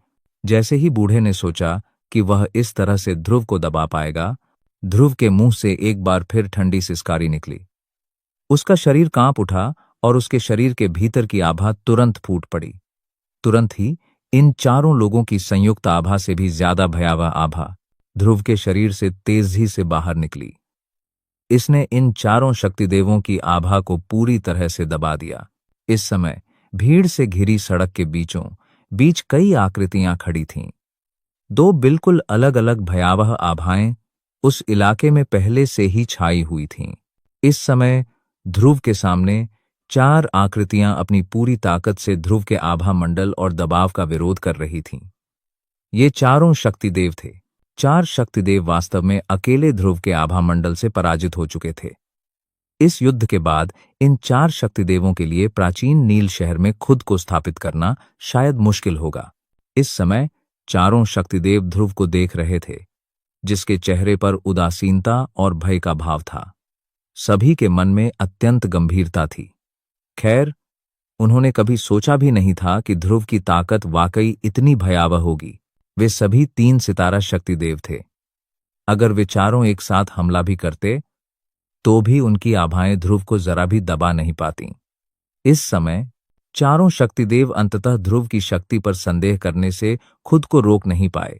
जैसे ही बूढ़े ने सोचा कि वह इस तरह से ध्रुव को दबा पाएगा, ध्रुव के मुंह से एक बार फिर ठंडी सिसकारी निकली। उसका शरीर कांप उठा और उसके शरीर के भीतर की आभा तुरंत फूट पड़ी। तुरंत ही इन चारों लोगों की संयुक्त आभा से भी ज्यादा भयावह आभा ध्रुव के शरीर से तेजी से बाहर निकली। इसने इन चारों शक्तिदेवों की आभा को पूरी तरह से दबा दिया। इस समय भीड़ से घिरी सड़क के बीचों बीच कई आकृतियां खड़ी थीं। 2 बिल्कुल अलग अलग भयावह आभाएं उस इलाके में पहले से ही छाई हुई थीं। इस समय ध्रुव के सामने 4 आकृतियां अपनी पूरी ताकत से ध्रुव के आभा मंडल और दबाव का विरोध कर रही थीं। ये चारों शक्तिदेव थे। 4 शक्तिदेव वास्तव में अकेले ध्रुव के आभा मंडल से पराजित हो चुके थे। इस युद्ध के बाद इन 4 शक्तिदेवों के लिए प्राचीन नील शहर में खुद को स्थापित करना शायद मुश्किल होगा। इस समय चारों शक्तिदेव ध्रुव को देख रहे थे, जिसके चेहरे पर उदासीनता और भय का भाव था। सभी के मन में अत्यंत गंभीरता थी। खैर, उन्होंने कभी सोचा भी नहीं था कि ध्रुव की ताकत वाकई इतनी भयावह होगी। वे सभी 3 सितारा शक्तिदेव थे। अगर वे चारों एक साथ हमला भी करते तो भी उनकी आभाएं ध्रुव को जरा भी दबा नहीं पातीं। इस समय चारों शक्तिदेव अंततः ध्रुव की शक्ति पर संदेह करने से खुद को रोक नहीं पाए।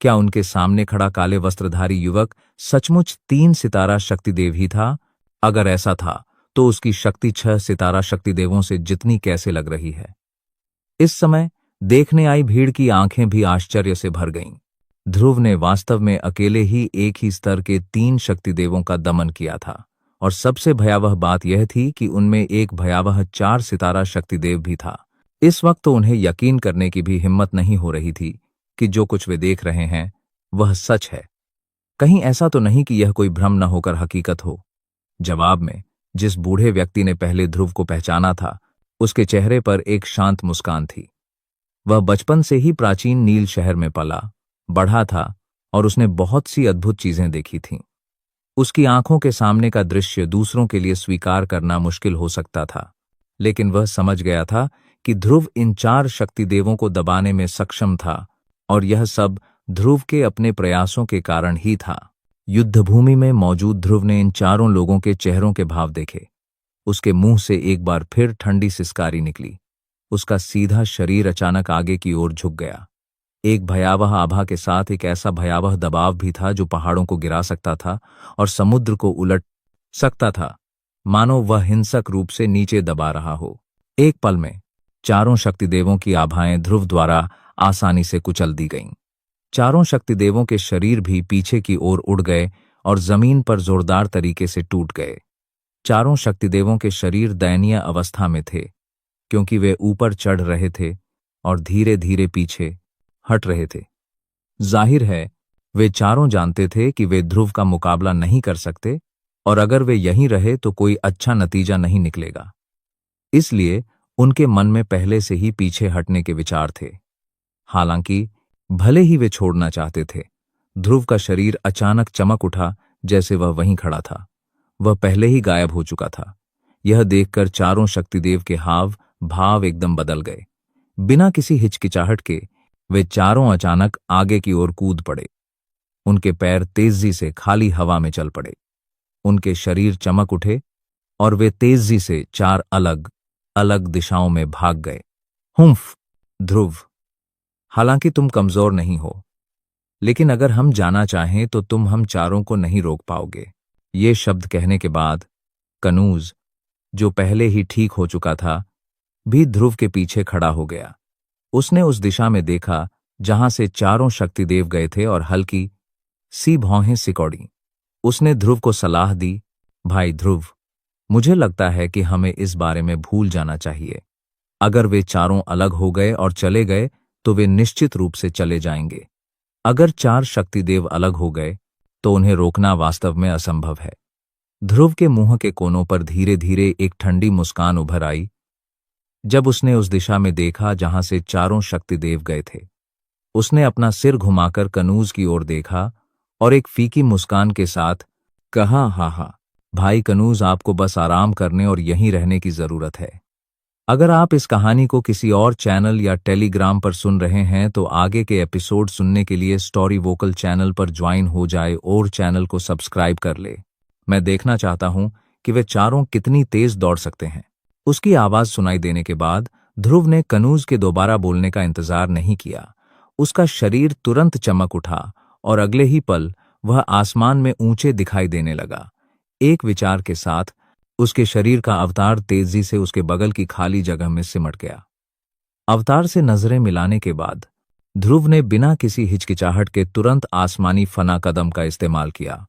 क्या उनके सामने खड़ा काले वस्त्रधारी युवक सचमुच 3 सितारा शक्तिदेव ही था? अगर ऐसा था तो उसकी शक्ति 6 सितारा शक्तिदेवों से जितनी कैसे लग रही है। इस समय देखने आई भीड़ की आंखें भी आश्चर्य से भर गईं। ध्रुव ने वास्तव में अकेले ही एक ही स्तर के 3 शक्तिदेवों का दमन किया था, और सबसे भयावह बात यह थी कि उनमें एक भयावह 4 सितारा शक्तिदेव भी था। इस वक्त तो उन्हें यकीन करने की भी हिम्मत नहीं हो रही थी कि जो कुछ वे देख रहे हैं वह सच है। कहीं ऐसा तो नहीं कि यह कोई भ्रम न होकर हकीकत हो। जवाब में जिस बूढ़े व्यक्ति ने पहले ध्रुव को पहचाना था, उसके चेहरे पर एक शांत मुस्कान थी। वह बचपन से ही प्राचीन नील शहर में पला बढ़ा था और उसने बहुत सी अद्भुत चीजें देखी थीं। उसकी आंखों के सामने का दृश्य दूसरों के लिए स्वीकार करना मुश्किल हो सकता था, लेकिन वह समझ गया था कि ध्रुव इन 4 शक्तिदेवों को दबाने में सक्षम था, और यह सब ध्रुव के अपने प्रयासों के कारण ही था। युद्धभूमि में मौजूद ध्रुव ने इन चारों लोगों के चेहरों के भाव देखे। उसके मुंह से एक बार फिर ठंडी सिसकारी निकली। उसका सीधा शरीर अचानक आगे की ओर झुक गया। एक भयावह आभा के साथ एक ऐसा भयावह दबाव भी था जो पहाड़ों को गिरा सकता था और समुद्र को उलट सकता था, मानो वह हिंसक रूप से नीचे दबा रहा हो। एक पल में चारों शक्तिदेवों की आभाएं ध्रुव द्वारा आसानी से कुचल दी गईं। चारों शक्तिदेवों के शरीर भी पीछे की ओर उड़ गए और जमीन पर जोरदार तरीके से टूट गए। चारों शक्तिदेवों के शरीर दयनीय अवस्था में थे, क्योंकि वे ऊपर चढ़ रहे थे और धीरे धीरे पीछे हट रहे थे। जाहिर है वे चारों जानते थे कि वे ध्रुव का मुकाबला नहीं कर सकते, और अगर वे यहीं रहे तो कोई अच्छा नतीजा नहीं निकलेगा। इसलिए उनके मन में पहले से ही पीछे हटने के विचार थे। हालांकि भले ही वे छोड़ना चाहते थे, ध्रुव का शरीर अचानक चमक उठा, जैसे वह वहीं खड़ा था। वह पहले ही गायब हो चुका था। यह देखकर चारों शक्तिदेव के हाव भाव एकदम बदल गए। बिना किसी हिचकिचाहट के वे चारों अचानक आगे की ओर कूद पड़े। उनके पैर तेजी से खाली हवा में चल पड़े। उनके शरीर चमक उठे और वे तेजी से 4 अलग अलग दिशाओं में भाग गए। हुम्फ! ध्रुव, हालांकि तुम कमजोर नहीं हो, लेकिन अगर हम जाना चाहें तो तुम हम चारों को नहीं रोक पाओगे। ये शब्द कहने के बाद कनूज, जो पहले ही ठीक हो चुका था, भी ध्रुव के पीछे खड़ा हो गया। उसने उस दिशा में देखा जहां से चारों शक्तिदेव गए थे और हल्की सी भौहें सिकोड़ी। उसने ध्रुव को सलाह दी, भाई ध्रुव, मुझे लगता है कि हमें इस बारे में भूल जाना चाहिए। अगर वे चारों अलग हो गए और चले गए तो वे निश्चित रूप से चले जाएंगे। अगर चार शक्तिदेव अलग हो गए तो उन्हें रोकना वास्तव में असंभव है। ध्रुव के मुंह के कोनों पर धीरे धीरे एक ठंडी मुस्कान उभर आई जब उसने उस दिशा में देखा जहां से चारों शक्तिदेव गए थे। उसने अपना सिर घुमाकर कनूज की ओर देखा और एक फीकी मुस्कान के साथ कहा, हा हा भाई कनूज, आपको बस आराम करने और यहीं रहने की जरूरत है। अगर आप इस कहानी को किसी और चैनल या टेलीग्राम पर सुन रहे हैं तो आगे के एपिसोड सुनने के लिए स्टोरी वोकल चैनल पर ज्वाइन हो जाए और चैनल को सब्सक्राइब कर ले। मैं देखना चाहता हूं कि वे चारों कितनी तेज दौड़ सकते हैं। उसकी आवाज सुनाई देने के बाद ध्रुव ने कनूज के दोबारा बोलने का इंतजार नहीं किया। उसका शरीर तुरंत चमक उठा और अगले ही पल वह आसमान में ऊंचे दिखाई देने लगा। एक विचार के साथ उसके शरीर का अवतार तेजी से उसके बगल की खाली जगह में सिमट गया। अवतार से नजरें मिलाने के बाद ध्रुव ने बिना किसी हिचकिचाहट के तुरंत आसमानी फना कदम का इस्तेमाल किया।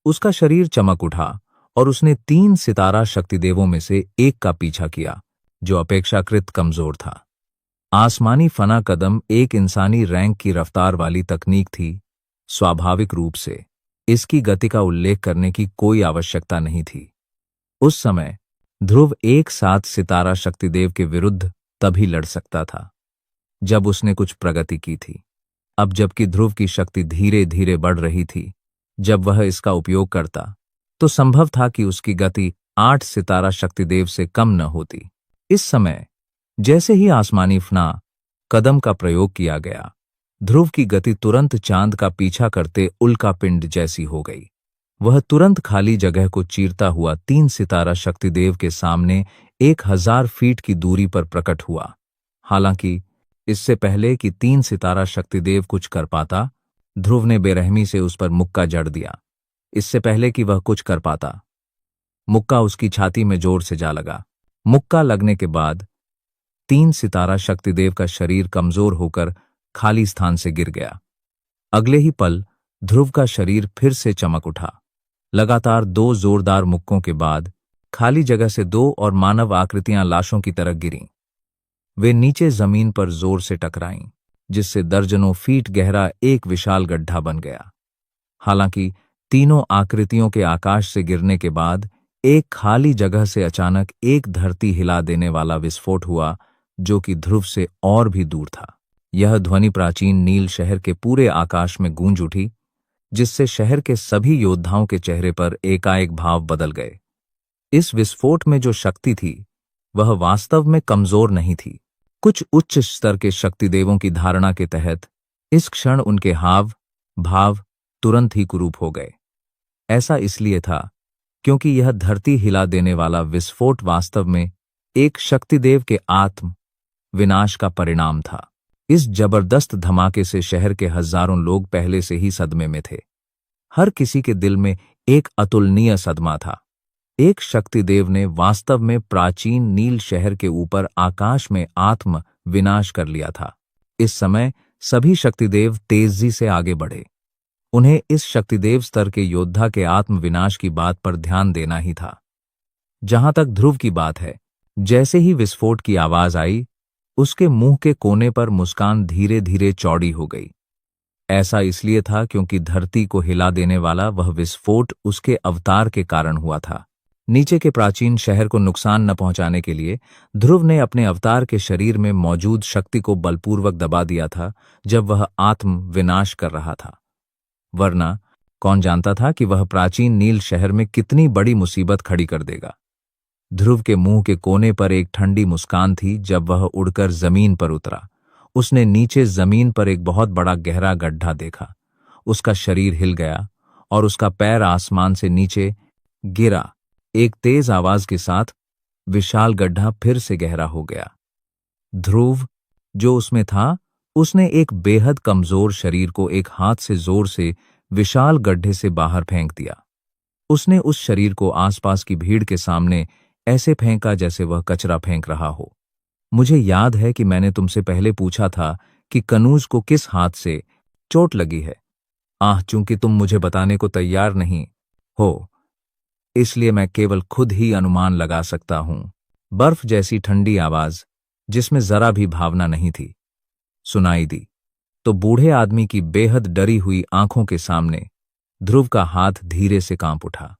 उसका शरीर चमक उठा और उसने 3 सितारा शक्तिदेवों में से एक का पीछा किया जो अपेक्षाकृत कमजोर था। आसमानी फना कदम एक इंसानी रैंक की रफ्तार वाली तकनीक थी। स्वाभाविक रूप से इसकी गति का उल्लेख करने की कोई आवश्यकता नहीं थी। उस समय ध्रुव एक साथ सितारा शक्तिदेव के विरुद्ध तभी लड़ सकता था जब उसने कुछ प्रगति की थी। अब जबकि ध्रुव की शक्ति धीरे धीरे बढ़ रही थी, जब वह इसका उपयोग करता तो संभव था कि उसकी गति 8 सितारा शक्तिदेव से कम न होती। इस समय जैसे ही आसमानी फना कदम का प्रयोग किया गया, ध्रुव की गति तुरंत चांद का पीछा करते उल्का पिंड जैसी हो गई। वह तुरंत खाली जगह को चीरता हुआ 3 सितारा शक्तिदेव के सामने 1000 फीट की दूरी पर प्रकट हुआ। हालांकि इससे पहले कि 3 सितारा शक्तिदेव कुछ कर पाता, ध्रुव ने बेरहमी से उस पर मुक्का जड़ दिया। इससे पहले कि वह कुछ कर पाता, मुक्का उसकी छाती में जोर से जा लगा। मुक्का लगने के बाद 3 सितारा शक्तिदेव का शरीर कमजोर होकर खाली स्थान से गिर गया। अगले ही पल ध्रुव का शरीर फिर से चमक उठा। लगातार 2 जोरदार मुक्कों के बाद खाली जगह से 2 और मानव आकृतियां लाशों की तरह गिरीं। वे नीचे जमीन पर जोर से टकराईं, जिससे दर्जनों फीट गहरा एक विशाल गड्ढा बन गया। हालांकि तीनों आकृतियों के आकाश से गिरने के बाद एक खाली जगह से अचानक एक धरती हिला देने वाला विस्फोट हुआ, जो कि ध्रुव से और भी दूर था। यह ध्वनि प्राचीन नील शहर के पूरे आकाश में गूंज उठी, जिससे शहर के सभी योद्धाओं के चेहरे पर एकाएक भाव बदल गए। इस विस्फोट में जो शक्ति थी वह वास्तव में कमजोर नहीं थी। कुछ उच्च स्तर के शक्तिदेवों की धारणा के तहत इस क्षण उनके हाव भाव तुरंत ही कुरूप हो गए। ऐसा इसलिए था क्योंकि यह धरती हिला देने वाला विस्फोट वास्तव में एक शक्तिदेव के आत्म विनाश का परिणाम था। इस जबरदस्त धमाके से शहर के हजारों लोग पहले से ही सदमे में थे। हर किसी के दिल में एक अतुलनीय सदमा था। एक शक्तिदेव ने वास्तव में प्राचीन नील शहर के ऊपर आकाश में आत्म विनाश कर लिया था। इस समय सभी शक्तिदेव तेजी से आगे बढ़े। उन्हें इस शक्तिदेव स्तर के योद्धा के आत्म विनाश की बात पर ध्यान देना ही था। जहां तक ध्रुव की बात है, जैसे ही विस्फोट की आवाज आई, उसके मुंह के कोने पर मुस्कान धीरे धीरे चौड़ी हो गई। ऐसा इसलिए था क्योंकि धरती को हिला देने वाला वह विस्फोट उसके अवतार के कारण हुआ था। नीचे के प्राचीन शहर को नुकसान न पहुंचाने के लिए ध्रुव ने अपने अवतार के शरीर में मौजूद शक्ति को बलपूर्वक दबा दिया था जब वह आत्म विनाश कर रहा था। वरना कौन जानता था कि वह प्राचीन नील शहर में कितनी बड़ी मुसीबत खड़ी कर देगा। ध्रुव के मुंह के कोने पर एक ठंडी मुस्कान थी जब वह उड़कर जमीन पर उतरा। उसने नीचे जमीन पर एक बहुत बड़ा गहरा गड्ढा देखा। उसका शरीर हिल गया और उसका पैर आसमान से नीचे गिरा। एक तेज आवाज के साथ विशाल गड्ढा फिर से गहरा हो गया। ध्रुव जो उसमें था, उसने एक बेहद कमजोर शरीर को एक हाथ से जोर से विशाल गड्ढे से बाहर फेंक दिया। उसने उस शरीर को आसपास की भीड़ के सामने ऐसे फेंका जैसे वह कचरा फेंक रहा हो। मुझे याद है कि मैंने तुमसे पहले पूछा था कि कनूज को किस हाथ से चोट लगी है। चूंकि तुम मुझे बताने को तैयार नहीं हो, इसलिए मैं केवल खुद ही अनुमान लगा सकता हूं। बर्फ जैसी ठंडी आवाज, जिसमें जरा भी भावना नहीं थी, सुनाई दी। तो बूढ़े आदमी की बेहद डरी हुई आंखों के सामने ध्रुव का हाथ धीरे से कांप उठा।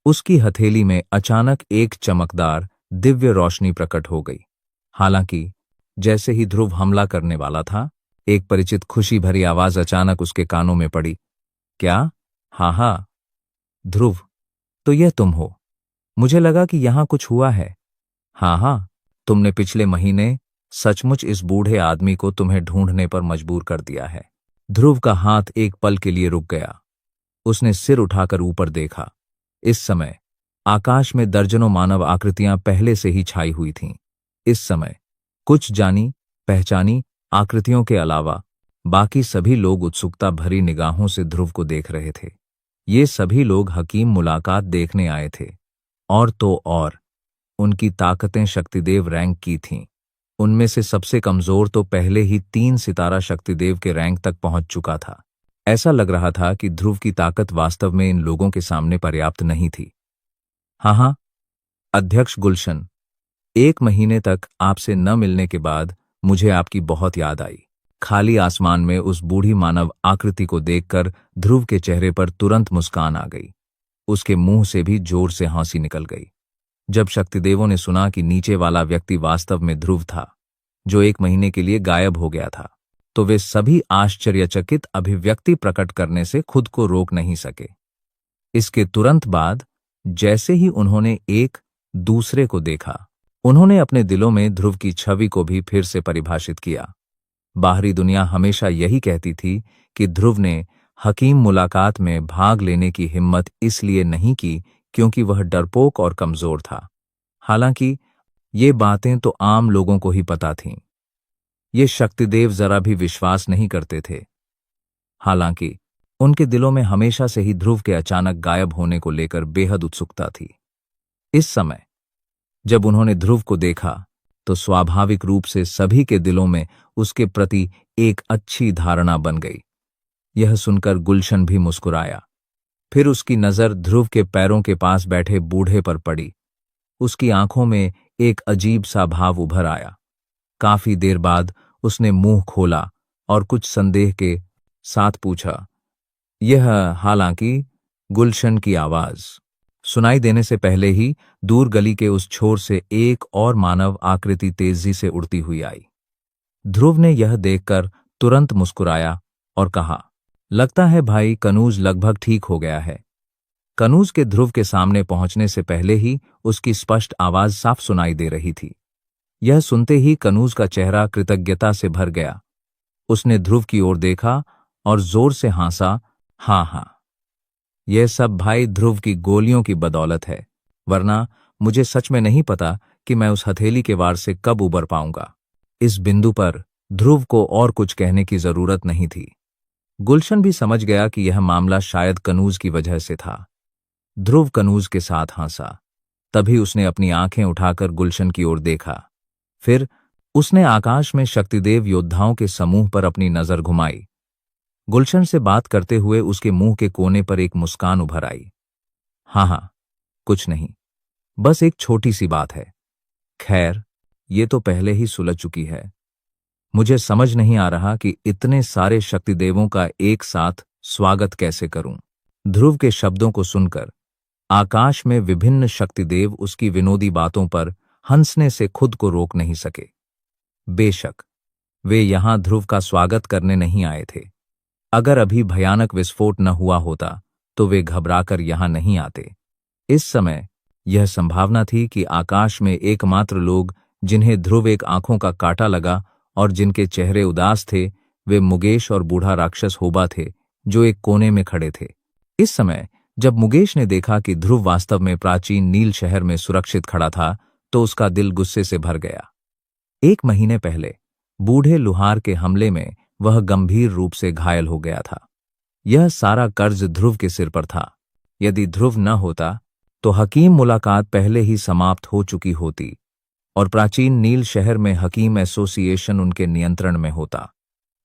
उसकी हथेली में अचानक एक चमकदार दिव्य रोशनी प्रकट हो गई। हालांकि जैसे ही ध्रुव हमला करने वाला था, एक परिचित खुशी भरी आवाज अचानक उसके कानों में पड़ी। क्या? हाँ हाँ, ध्रुव, तो यह तुम हो। मुझे लगा कि यहां कुछ हुआ है। हाँ हाँ, तुमने पिछले महीने सचमुच इस बूढ़े आदमी को तुम्हें ढूंढने पर मजबूर कर दिया है। ध्रुव का हाथ एक पल के लिए रुक गया। उसने सिर उठाकर ऊपर देखा। इस समय आकाश में दर्जनों मानव आकृतियां पहले से ही छाई हुई थीं। इस समय कुछ जानी पहचानी आकृतियों के अलावा बाकी सभी लोग उत्सुकता भरी निगाहों से ध्रुव को देख रहे थे। ये सभी लोग हकीम मुलाकात देखने आए थे, और तो और उनकी ताकतें शक्तिदेव रैंक की थीं। उनमें से सबसे कमजोर तो पहले ही 3 सितारा शक्तिदेव के रैंक तक पहुंच चुका था। ऐसा लग रहा था कि ध्रुव की ताकत वास्तव में इन लोगों के सामने पर्याप्त नहीं थी। हाँ हाँ, अध्यक्ष गुलशन, 1 महीने तक आपसे न मिलने के बाद मुझे आपकी बहुत याद आई। खाली आसमान में उस बूढ़ी मानव आकृति को देखकर ध्रुव के चेहरे पर तुरंत मुस्कान आ गई। उसके मुंह से भी जोर से हंसी निकल गई। जब शक्तिदेवों ने सुना कि नीचे वाला व्यक्ति वास्तव में ध्रुव था, जो 1 महीने के लिए गायब हो गया था, तो वे सभी आश्चर्यचकित अभिव्यक्ति प्रकट करने से खुद को रोक नहीं सके। इसके तुरंत बाद जैसे ही उन्होंने एक दूसरे को देखा, उन्होंने अपने दिलों में ध्रुव की छवि को भी फिर से परिभाषित किया। बाहरी दुनिया हमेशा यही कहती थी कि ध्रुव ने हकीम मुलाकात में भाग लेने की हिम्मत इसलिए नहीं की क्योंकि वह डरपोक और कमजोर था। हालांकि ये बातें तो आम लोगों को ही पता थीं। ये शक्तिदेव जरा भी विश्वास नहीं करते थे। हालांकि उनके दिलों में हमेशा से ही ध्रुव के अचानक गायब होने को लेकर बेहद उत्सुकता थी। इस समय जब उन्होंने ध्रुव को देखा, तो स्वाभाविक रूप से सभी के दिलों में उसके प्रति एक अच्छी धारणा बन गई। यह सुनकर गुलशन भी मुस्कुराया। फिर उसकी नजर ध्रुव के पैरों के पास बैठे बूढ़े पर पड़ी। उसकी आंखों में एक अजीब सा भाव उभर आया। काफी देर बाद उसने मुंह खोला और कुछ संदेह के साथ पूछा, यह? हालांकि गुलशन की आवाज सुनाई देने से पहले ही दूर गली के उस छोर से एक और मानव आकृति तेजी से उड़ती हुई आई। ध्रुव ने यह देखकर तुरंत मुस्कुराया और कहा, लगता है भाई कनूज लगभग ठीक हो गया है। कनूज के ध्रुव के सामने पहुंचने से पहले ही उसकी स्पष्ट आवाज साफ सुनाई दे रही थी। यह सुनते ही कनूज का चेहरा कृतज्ञता से भर गया। उसने ध्रुव की ओर देखा और जोर से हंसा, हाँ हाँ, यह सब भाई ध्रुव की गोलियों की बदौलत है, वरना मुझे सच में नहीं पता कि मैं उस हथेली के वार से कब उबर पाऊंगा। इस बिंदु पर ध्रुव को और कुछ कहने की जरूरत नहीं थी। गुलशन भी समझ गया कि यह मामला शायद कनूज की वजह से था। ध्रुव कनूज के साथ हंसा। तभी उसने अपनी आंखें उठाकर गुलशन की ओर देखा। फिर उसने आकाश में शक्तिदेव योद्धाओं के समूह पर अपनी नजर घुमाई। गुलशन से बात करते हुए उसके मुंह के कोने पर एक मुस्कान उभर आई। हाँ हाँ, कुछ नहीं, बस एक छोटी सी बात है। खैर, ये तो पहले ही सुलझ चुकी है। मुझे समझ नहीं आ रहा कि इतने सारे शक्तिदेवों का एक साथ स्वागत कैसे करूं। ध्रुव के शब्दों को सुनकर आकाश में विभिन्न शक्तिदेव उसकी विनोदी बातों पर हंसने से खुद को रोक नहीं सके। बेशक वे यहां ध्रुव का स्वागत करने नहीं आए थे। अगर अभी भयानक विस्फोट न हुआ होता तो वे घबराकर यहां नहीं आते। इस समय यह संभावना थी कि आकाश में एकमात्र लोग जिन्हें ध्रुव एक आंखों का कांटा लगा और जिनके चेहरे उदास थे, वे मुगेश और बूढ़ा राक्षस होबा थे, जो एक कोने में खड़े थे। इस समय जब मुगेश ने देखा कि ध्रुव वास्तव में प्राचीन नील शहर में सुरक्षित खड़ा था, तो उसका दिल गुस्से से भर गया। 1 महीने पहले बूढ़े लुहार के हमले में वह गंभीर रूप से घायल हो गया था। यह सारा कर्ज ध्रुव के सिर पर था। यदि ध्रुव न होता तो हकीम मुलाकात पहले ही समाप्त हो चुकी होती और प्राचीन नील शहर में हकीम एसोसिएशन उनके नियंत्रण में होता।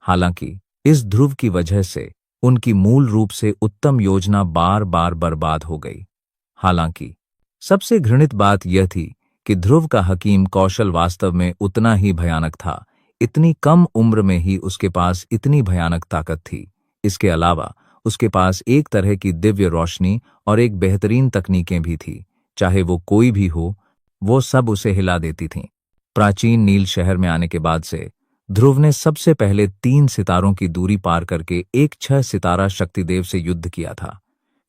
हालांकि इस ध्रुव की वजह से उनकी मूल रूप से उत्तम योजना बार बार बर्बाद हो गई। हालांकि सबसे घृणित बात यह थी कि ध्रुव का हकीम कौशल वास्तव में उतना ही भयानक था, इतनी कम उम्र में ही उसके पास इतनी भयानक ताकत थी। इसके अलावा उसके पास एक तरह की दिव्य रोशनी और एक बेहतरीन तकनीकें भी थी। चाहे वो कोई भी हो, वो सब उसे हिला देती थीं। प्राचीन नील शहर में आने के बाद से ध्रुव ने सबसे पहले 3 सितारों की दूरी पार करके एक 6 सितारा शक्तिदेव से युद्ध किया था।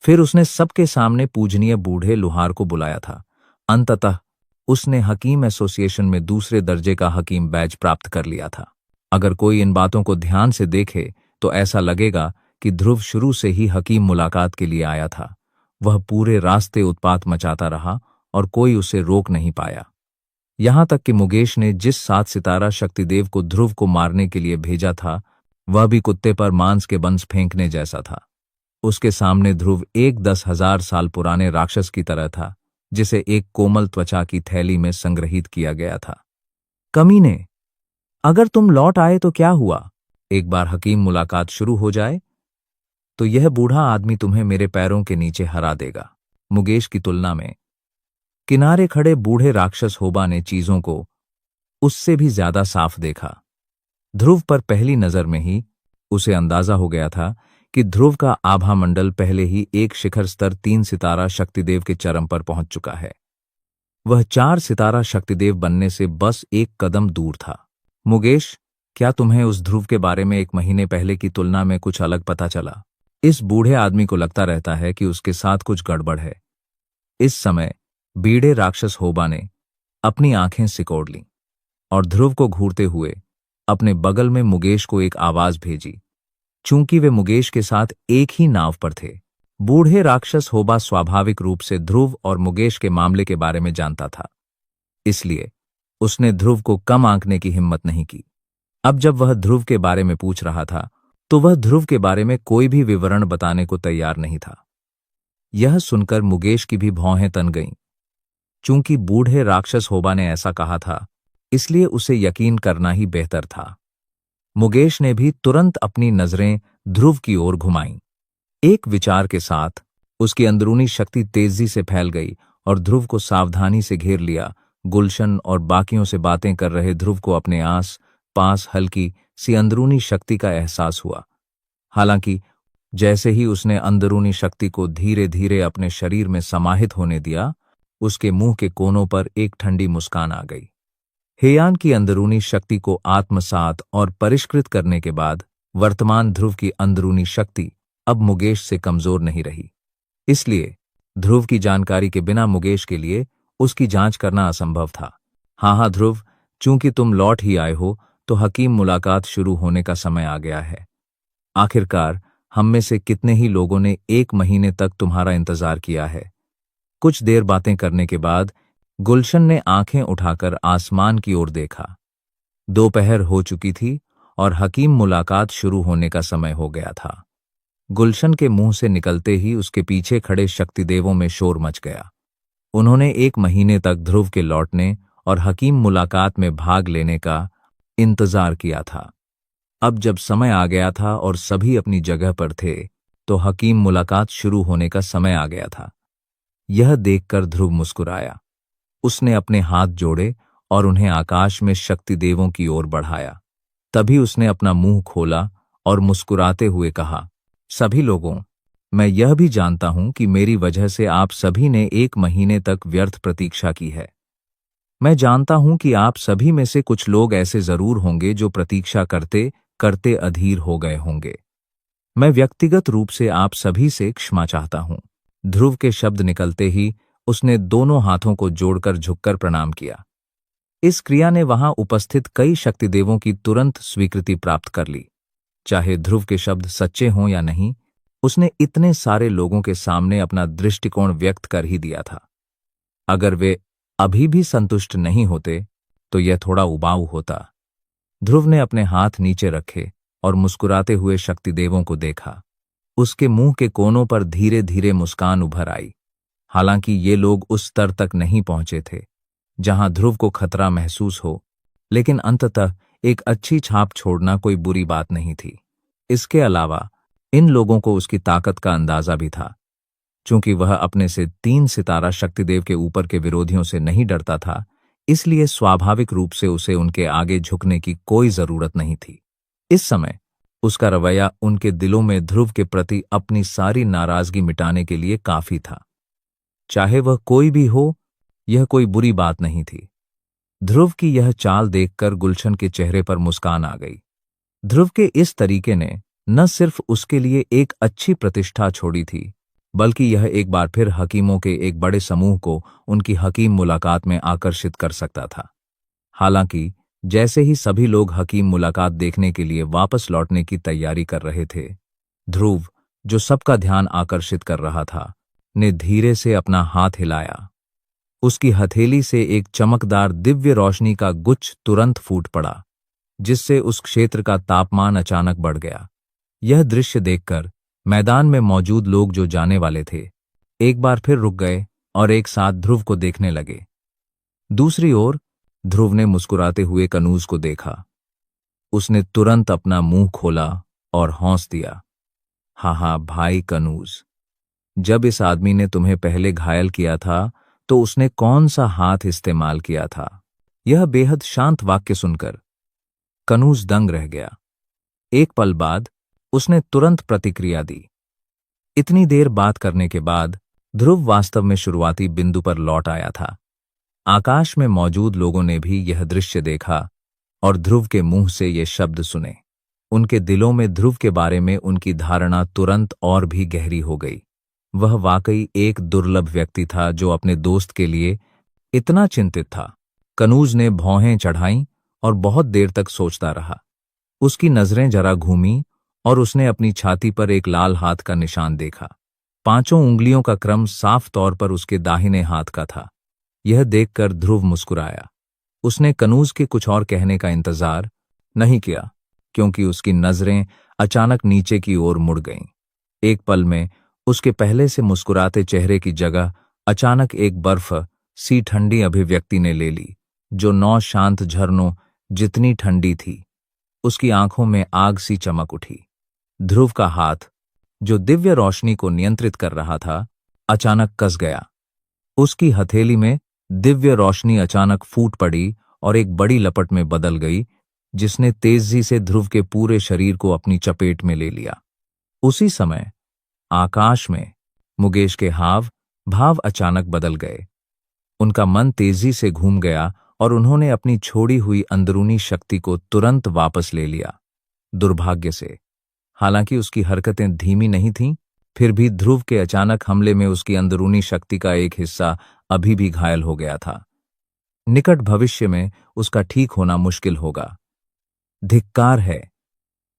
फिर उसने सबके सामने पूजनीय बूढ़े लुहार को बुलाया था। अंततः उसने हकीम एसोसिएशन में दूसरे दर्जे का हकीम बैज प्राप्त कर लिया था। अगर कोई इन बातों को ध्यान से देखे तो ऐसा लगेगा कि ध्रुव शुरू से ही हकीम मुलाकात के लिए आया था। वह पूरे रास्ते उत्पात मचाता रहा और कोई उसे रोक नहीं पाया। यहां तक कि मुकेश ने जिस 7 सितारा शक्तिदेव को ध्रुव को मारने के लिए भेजा था, वह भी कुत्ते पर मांस के बंस फेंकने जैसा था। उसके सामने ध्रुव एक 10,000 साल पुराने राक्षस की तरह था, जिसे एक कोमल त्वचा की थैली में संग्रहित किया गया था। कमीने, अगर तुम लौट आए तो क्या हुआ? एक बार हकीम मुलाकात शुरू हो जाए तो यह बूढ़ा आदमी तुम्हें मेरे पैरों के नीचे हरा देगा। मुकेश की तुलना में किनारे खड़े बूढ़े राक्षस होबा ने चीजों को उससे भी ज्यादा साफ देखा। ध्रुव पर पहली नजर में ही उसे अंदाजा हो गया था कि ध्रुव का आभा मंडल पहले ही एक शिखर स्तर 3 सितारा शक्तिदेव के चरम पर पहुंच चुका है। वह 4 सितारा शक्तिदेव बनने से बस एक कदम दूर था। मुकेश, क्या तुम्हें उस ध्रुव के बारे में 1 महीने पहले की तुलना में कुछ अलग पता चला? इस बूढ़े आदमी को लगता रहता है कि उसके साथ कुछ गड़बड़ है। इस समय बीड़े राक्षस होबा ने अपनी आंखें सिकोड़ लीं और ध्रुव को घूरते हुए अपने बगल में मुकेश को एक आवाज भेजी। चूंकि वे मुकेश के साथ एक ही नाव पर थे, बूढ़े राक्षस होबा स्वाभाविक रूप से ध्रुव और मुकेश के मामले के बारे में जानता था। इसलिए उसने ध्रुव को कम आंकने की हिम्मत नहीं की। अब जब वह ध्रुव के बारे में पूछ रहा था तो वह ध्रुव के बारे में कोई भी विवरण बताने को तैयार नहीं था। यह सुनकर मुकेश की भी भौहें तन गईं। चूंकि बूढ़े राक्षस होबा ने ऐसा कहा था, इसलिए उसे यकीन करना ही बेहतर था। मुकेश ने भी तुरंत अपनी नजरें ध्रुव की ओर घुमाईं। एक विचार के साथ उसकी अंदरूनी शक्ति तेजी से फैल गई और ध्रुव को सावधानी से घेर लिया। गुलशन और बाकियों से बातें कर रहे ध्रुव को अपने आस पास हल्की सी अंदरूनी शक्ति का एहसास हुआ। हालांकि जैसे ही उसने अंदरूनी शक्ति को धीरे धीरे अपने शरीर में समाहित होने दिया, उसके मुंह के कोनों पर एक ठंडी मुस्कान आ गई। हेयान की अंदरूनी शक्ति को आत्मसात और परिष्कृत करने के बाद वर्तमान ध्रुव की अंदरूनी शक्ति अब मुकेश से कमजोर नहीं रही। इसलिए ध्रुव की जानकारी के बिना मुकेश के लिए उसकी जांच करना असंभव था। हाँ ध्रुव, चूंकि तुम लौट ही आए हो तो हकीम मुलाकात शुरू होने का समय आ गया है। आखिरकार हम में से कितने ही लोगों ने 1 महीने तक तुम्हारा इंतजार किया है। कुछ देर बातें करने के बाद गुलशन ने आंखें उठाकर आसमान की ओर देखा। दोपहर हो चुकी थी और हकीम मुलाकात शुरू होने का समय हो गया था। गुलशन के मुंह से निकलते ही उसके पीछे खड़े शक्तिदेवों में शोर मच गया। उन्होंने 1 महीने तक ध्रुव के लौटने और हकीम मुलाकात में भाग लेने का इंतजार किया था। अब जब समय आ गया था और सभी अपनी जगह पर थे, तो हकीम मुलाकात शुरू होने का समय आ गया था। यह देखकर ध्रुव मुस्कुराया। उसने अपने हाथ जोड़े और उन्हें आकाश में शक्तिदेवों की ओर बढ़ाया। तभी उसने अपना मुंह खोला और मुस्कुराते हुए कहा, सभी लोगों, मैं यह भी जानता हूं कि मेरी वजह से आप सभी ने 1 महीने तक व्यर्थ प्रतीक्षा की है। मैं जानता हूं कि आप सभी में से कुछ लोग ऐसे जरूर होंगे जो प्रतीक्षा करते करते अधीर हो गए होंगे। मैं व्यक्तिगत रूप से आप सभी से क्षमा चाहता हूं। ध्रुव के शब्द निकलते ही उसने दोनों हाथों को जोड़कर झुककर प्रणाम किया। इस क्रिया ने वहां उपस्थित कई शक्तिदेवों की तुरंत स्वीकृति प्राप्त कर ली। चाहे ध्रुव के शब्द सच्चे हों या नहीं, उसने इतने सारे लोगों के सामने अपना दृष्टिकोण व्यक्त कर ही दिया था। अगर वे अभी भी संतुष्ट नहीं होते तो यह थोड़ा उबाऊ होता। ध्रुव ने अपने हाथ नीचे रखे और मुस्कुराते हुए शक्तिदेवों को देखा। उसके मुंह के कोनों पर धीरे धीरे मुस्कान उभर आई। हालांकि ये लोग उस स्तर तक नहीं पहुंचे थे जहां ध्रुव को खतरा महसूस हो, लेकिन अंततः एक अच्छी छाप छोड़ना कोई बुरी बात नहीं थी। इसके अलावा इन लोगों को उसकी ताकत का अंदाजा भी था। चूंकि वह अपने से 3 सितारा शक्तिदेव के ऊपर के विरोधियों से नहीं डरता था, इसलिए स्वाभाविक रूप से उसे उनके आगे झुकने की कोई जरूरत नहीं थी। इस समय उसका रवैया उनके दिलों में ध्रुव के प्रति अपनी सारी नाराजगी मिटाने के लिए काफी था। चाहे वह कोई भी हो, यह कोई बुरी बात नहीं थी। ध्रुव की यह चाल देखकर गुलशन के चेहरे पर मुस्कान आ गई। ध्रुव के इस तरीके ने न सिर्फ उसके लिए एक अच्छी प्रतिष्ठा छोड़ी थी, बल्कि यह एक बार फिर हकीमों के एक बड़े समूह को उनकी हकीम मुलाकात में आकर्षित कर सकता था। हालांकि जैसे ही सभी लोग हकीम मुलाकात देखने के लिए वापस लौटने की तैयारी कर रहे थे, ध्रुव, जो सबका ध्यान आकर्षित कर रहा था, ने धीरे से अपना हाथ हिलाया। उसकी हथेली से एक चमकदार दिव्य रोशनी का गुच्छ तुरंत फूट पड़ा, जिससे उस क्षेत्र का तापमान अचानक बढ़ गया। यह दृश्य देखकर मैदान में मौजूद लोग जो जाने वाले थे, एक बार फिर रुक गए और एक साथ ध्रुव को देखने लगे। दूसरी ओर ध्रुव ने मुस्कुराते हुए कनूज को देखा। उसने तुरंत अपना मुंह खोला और हौंस दिया, हाँ हाँ भाई कनूज, जब इस आदमी ने तुम्हें पहले घायल किया था तो उसने कौन सा हाथ इस्तेमाल किया था? यह बेहद शांत वाक्य सुनकर कनूज दंग रह गया। एक पल बाद उसने तुरंत प्रतिक्रिया दी। इतनी देर बात करने के बाद ध्रुव वास्तव में शुरुआती बिंदु पर लौट आया था। आकाश में मौजूद लोगों ने भी यह दृश्य देखा और ध्रुव के मुंह से ये शब्द सुने। उनके दिलों में ध्रुव के बारे में उनकी धारणा तुरंत और भी गहरी हो गई। वह वाकई एक दुर्लभ व्यक्ति था जो अपने दोस्त के लिए इतना चिंतित था। कनूज ने भौहें चढ़ाईं और बहुत देर तक सोचता रहा। उसकी नजरें जरा घूमीं और उसने अपनी छाती पर एक लाल हाथ का निशान देखा। 5 उंगलियों का क्रम साफ तौर पर उसके दाहिने हाथ का था। यह देखकर ध्रुव मुस्कुराया। उसने कनूज के कुछ और कहने का इंतजार नहीं किया, क्योंकि उसकी नजरें अचानक नीचे की ओर मुड़ गईं। एक पल में उसके पहले से मुस्कुराते चेहरे की जगह अचानक एक बर्फ सी ठंडी अभिव्यक्ति ने ले ली, जो 9 शांत झरनों जितनी ठंडी थी। उसकी आंखों में आग सी चमक उठी। ध्रुव का हाथ, जो दिव्य रोशनी को नियंत्रित कर रहा था, अचानक कस गया। उसकी हथेली में दिव्य रोशनी अचानक फूट पड़ी और एक बड़ी लपट में बदल गई, जिसने तेजी से ध्रुव के पूरे शरीर को अपनी चपेट में ले लिया। उसी समय आकाश में मुकेश के हाव भाव अचानक बदल गए। उनका मन तेजी से घूम गया और उन्होंने अपनी छोड़ी हुई अंदरूनी शक्ति को तुरंत वापस ले लिया। दुर्भाग्य से, हालांकि उसकी हरकतें धीमी नहीं थीं, फिर भी ध्रुव के अचानक हमले में उसकी अंदरूनी शक्ति का एक हिस्सा अभी भी घायल हो गया था। निकट भविष्य में उसका ठीक होना मुश्किल होगा। धिक्कार है,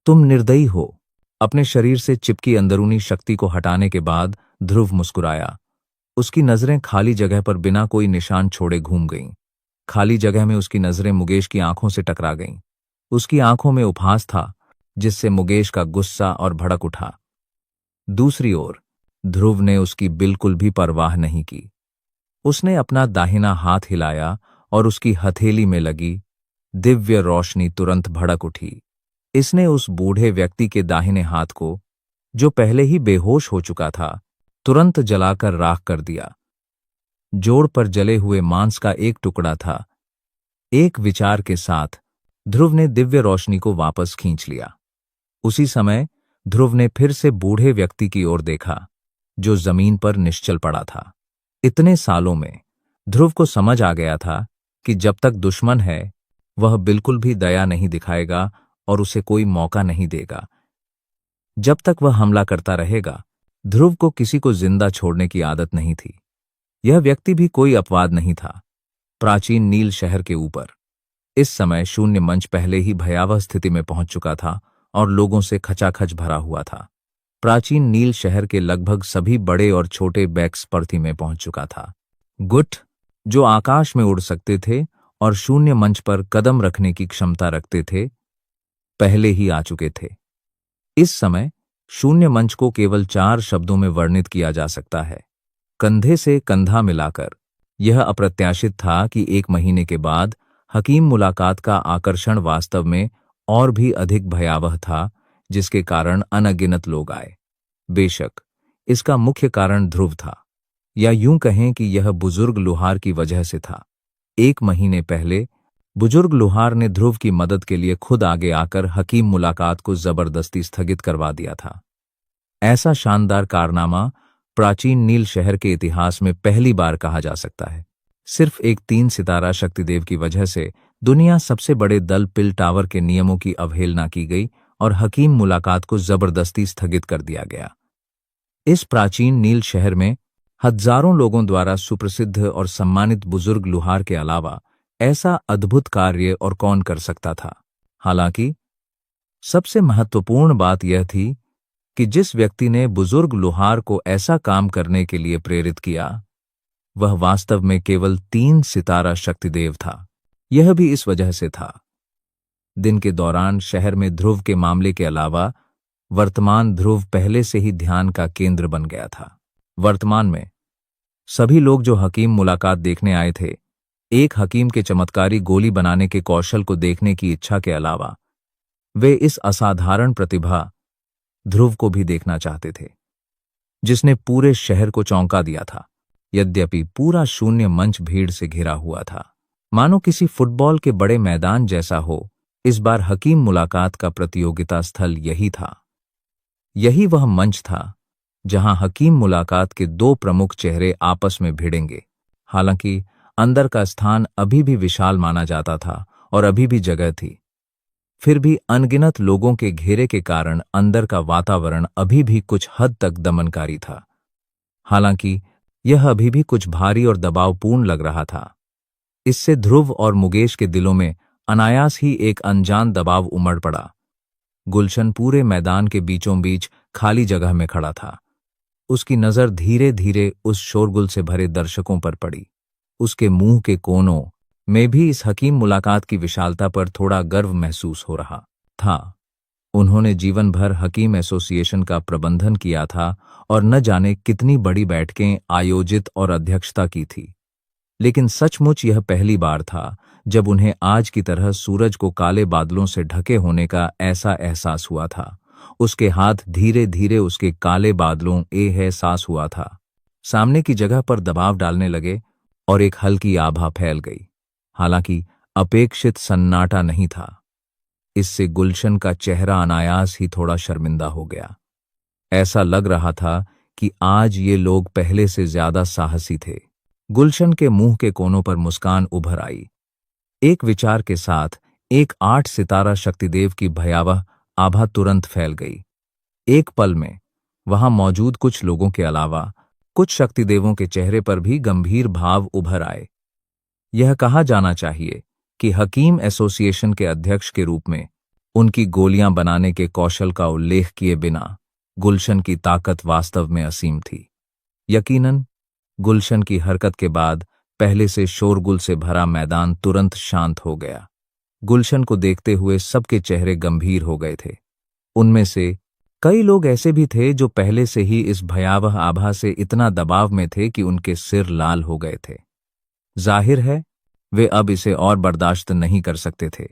तुम निर्दयी हो। अपने शरीर से चिपकी अंदरूनी शक्ति को हटाने के बाद ध्रुव मुस्कुराया। उसकी नजरें खाली जगह पर बिना कोई निशान छोड़े घूम गईं। खाली जगह में उसकी नजरें मुकेश की आंखों से टकरा गईं। उसकी आंखों में उपहास था, जिससे मुकेश का गुस्सा और भड़क उठा। दूसरी ओर ध्रुव ने उसकी बिल्कुल भी परवाह नहीं की। उसने अपना दाहिना हाथ हिलाया और उसकी हथेली में लगी दिव्य रोशनी तुरंत भड़क उठी। इसने उस बूढ़े व्यक्ति के दाहिने हाथ को, जो पहले ही बेहोश हो चुका था, तुरंत जलाकर राख कर दिया। जोड़ पर जले हुए मांस का एक टुकड़ा था। एक विचार के साथ ध्रुव ने दिव्य रोशनी को वापस खींच लिया। उसी समय ध्रुव ने फिर से बूढ़े व्यक्ति की ओर देखा, जो जमीन पर निश्चल पड़ा था। इतने सालों में ध्रुव को समझ आ गया था कि जब तक दुश्मन है, वह बिल्कुल भी दया नहीं दिखाएगा और उसे कोई मौका नहीं देगा। जब तक वह हमला करता रहेगा, ध्रुव को किसी को जिंदा छोड़ने की आदत नहीं थी। यह व्यक्ति भी कोई अपवाद नहीं था। प्राचीन नील शहर के ऊपर इस समय शून्य मंच पहले ही भयावह स्थिति में पहुंच चुका था और लोगों से खचाखच भरा हुआ था। प्राचीन नील शहर के लगभग सभी बड़े और छोटे बैक्स पर्थी में पहुंच चुका था। गुट, जो आकाश में उड़ सकते थे और शून्य मंच पर कदम रखने की क्षमता रखते थे, पहले ही आ चुके थे। इस समय शून्य मंच को केवल 4 शब्दों में वर्णित किया जा सकता है: कंधे से कंधा मिलाकर। यह अप्रत्याशित था कि 1 महीने के बाद हकीम मुलाकात का आकर्षण वास्तव में और भी अधिक भयावह था, जिसके कारण अनगिनत लोग आए। बेशक इसका मुख्य कारण ध्रुव था, या यूं कहें कि यह बुजुर्ग लुहार की वजह से था। 1 महीने पहले बुजुर्ग लोहार ने ध्रुव की मदद के लिए खुद आगे आकर हकीम मुलाकात को जबरदस्ती स्थगित करवा दिया था। ऐसा शानदार कारनामा प्राचीन नील शहर के इतिहास में पहली बार कहा जा सकता है। सिर्फ एक 3 सितारा शक्तिदेव की वजह से दुनिया सबसे बड़े दल पिल टावर के नियमों की अवहेलना की गई और हकीम मुलाकात को जबरदस्ती स्थगित कर दिया गया। इस प्राचीन नील शहर में हजारों लोगों द्वारा सुप्रसिद्ध और सम्मानित बुजुर्ग लुहार के अलावा ऐसा अद्भुत कार्य और कौन कर सकता था। हालांकि सबसे महत्वपूर्ण बात यह थी कि जिस व्यक्ति ने बुजुर्ग लुहार को ऐसा काम करने के लिए प्रेरित किया, वह वास्तव में केवल 3 सितारा शक्तिदेव था। यह भी इस वजह से था। दिन के दौरान शहर में ध्रुव के मामले के अलावा वर्तमान ध्रुव पहले से ही ध्यान का केंद्र बन गया था। वर्तमान में सभी लोग जो हकीम मुलाकात देखने आए थे, एक हकीम के चमत्कारी गोली बनाने के कौशल को देखने की इच्छा के अलावा वे इस असाधारण प्रतिभा ध्रुव को भी देखना चाहते थे, जिसने पूरे शहर को चौंका दिया था। यद्यपि पूरा शून्य मंच भीड़ से घिरा हुआ था, मानो किसी फुटबॉल के बड़े मैदान जैसा हो, इस बार हकीम मुलाकात का प्रतियोगिता स्थल यही था। यही वह मंच था जहां हकीम मुलाकात के 2 प्रमुख चेहरे आपस में भिड़ेंगे। हालांकि अंदर का स्थान अभी भी विशाल माना जाता था और अभी भी जगह थी, फिर भी अनगिनत लोगों के घेरे के कारण अंदर का वातावरण अभी भी कुछ हद तक दमनकारी था। हालांकि यह अभी भी कुछ भारी और दबावपूर्ण लग रहा था। इससे ध्रुव और मुकेश के दिलों में अनायास ही एक अनजान दबाव उमड़ पड़ा। गुलशन पूरे मैदान के बीचों बीच खाली जगह में खड़ा था। उसकी नजर धीरे धीरे उस शोरगुल से भरे दर्शकों पर पड़ी। उसके मुंह के कोनों में भी इस हकीम मुलाकात की विशालता पर थोड़ा गर्व महसूस हो रहा था। उन्होंने जीवन भर हकीम एसोसिएशन का प्रबंधन किया था और न जाने कितनी बड़ी बैठकें आयोजित और अध्यक्षता की थी, लेकिन सचमुच यह पहली बार था जब उन्हें आज की तरह सूरज को काले बादलों से ढके होने का ऐसा एहसास हुआ था। उसके हाथ धीरे धीरे उसके काले बादलों एहसास हुआ था सामने की जगह पर दबाव डालने लगे और एक हल्की आभा फैल गई। हालांकि अपेक्षित सन्नाटा नहीं था। इससे गुलशन का चेहरा अनायास ही थोड़ा शर्मिंदा हो गया। ऐसा लग रहा था कि आज ये लोग पहले से ज्यादा साहसी थे। गुलशन के मुंह के कोनों पर मुस्कान उभर आई। एक विचार के साथ एक 8 सितारा शक्तिदेव की भयावह आभा तुरंत फैल गई। एक पल में वहां मौजूद कुछ लोगों के अलावा कुछ शक्तिदेवों के चेहरे पर भी गंभीर भाव उभर आए। यह कहा जाना चाहिए कि हकीम एसोसिएशन के अध्यक्ष के रूप में उनकी गोलियां बनाने के कौशल का उल्लेख किए बिना गुलशन की ताकत वास्तव में असीम थी। यकीनन गुलशन की हरकत के बाद पहले से शोरगुल से भरा मैदान तुरंत शांत हो गया। गुलशन को देखते हुए सबके चेहरे गंभीर हो गए थे। उनमें से कई लोग ऐसे भी थे जो पहले से ही इस भयावह आभा से इतना दबाव में थे कि उनके सिर लाल हो गए थे। जाहिर है वे अब इसे और बर्दाश्त नहीं कर सकते थे।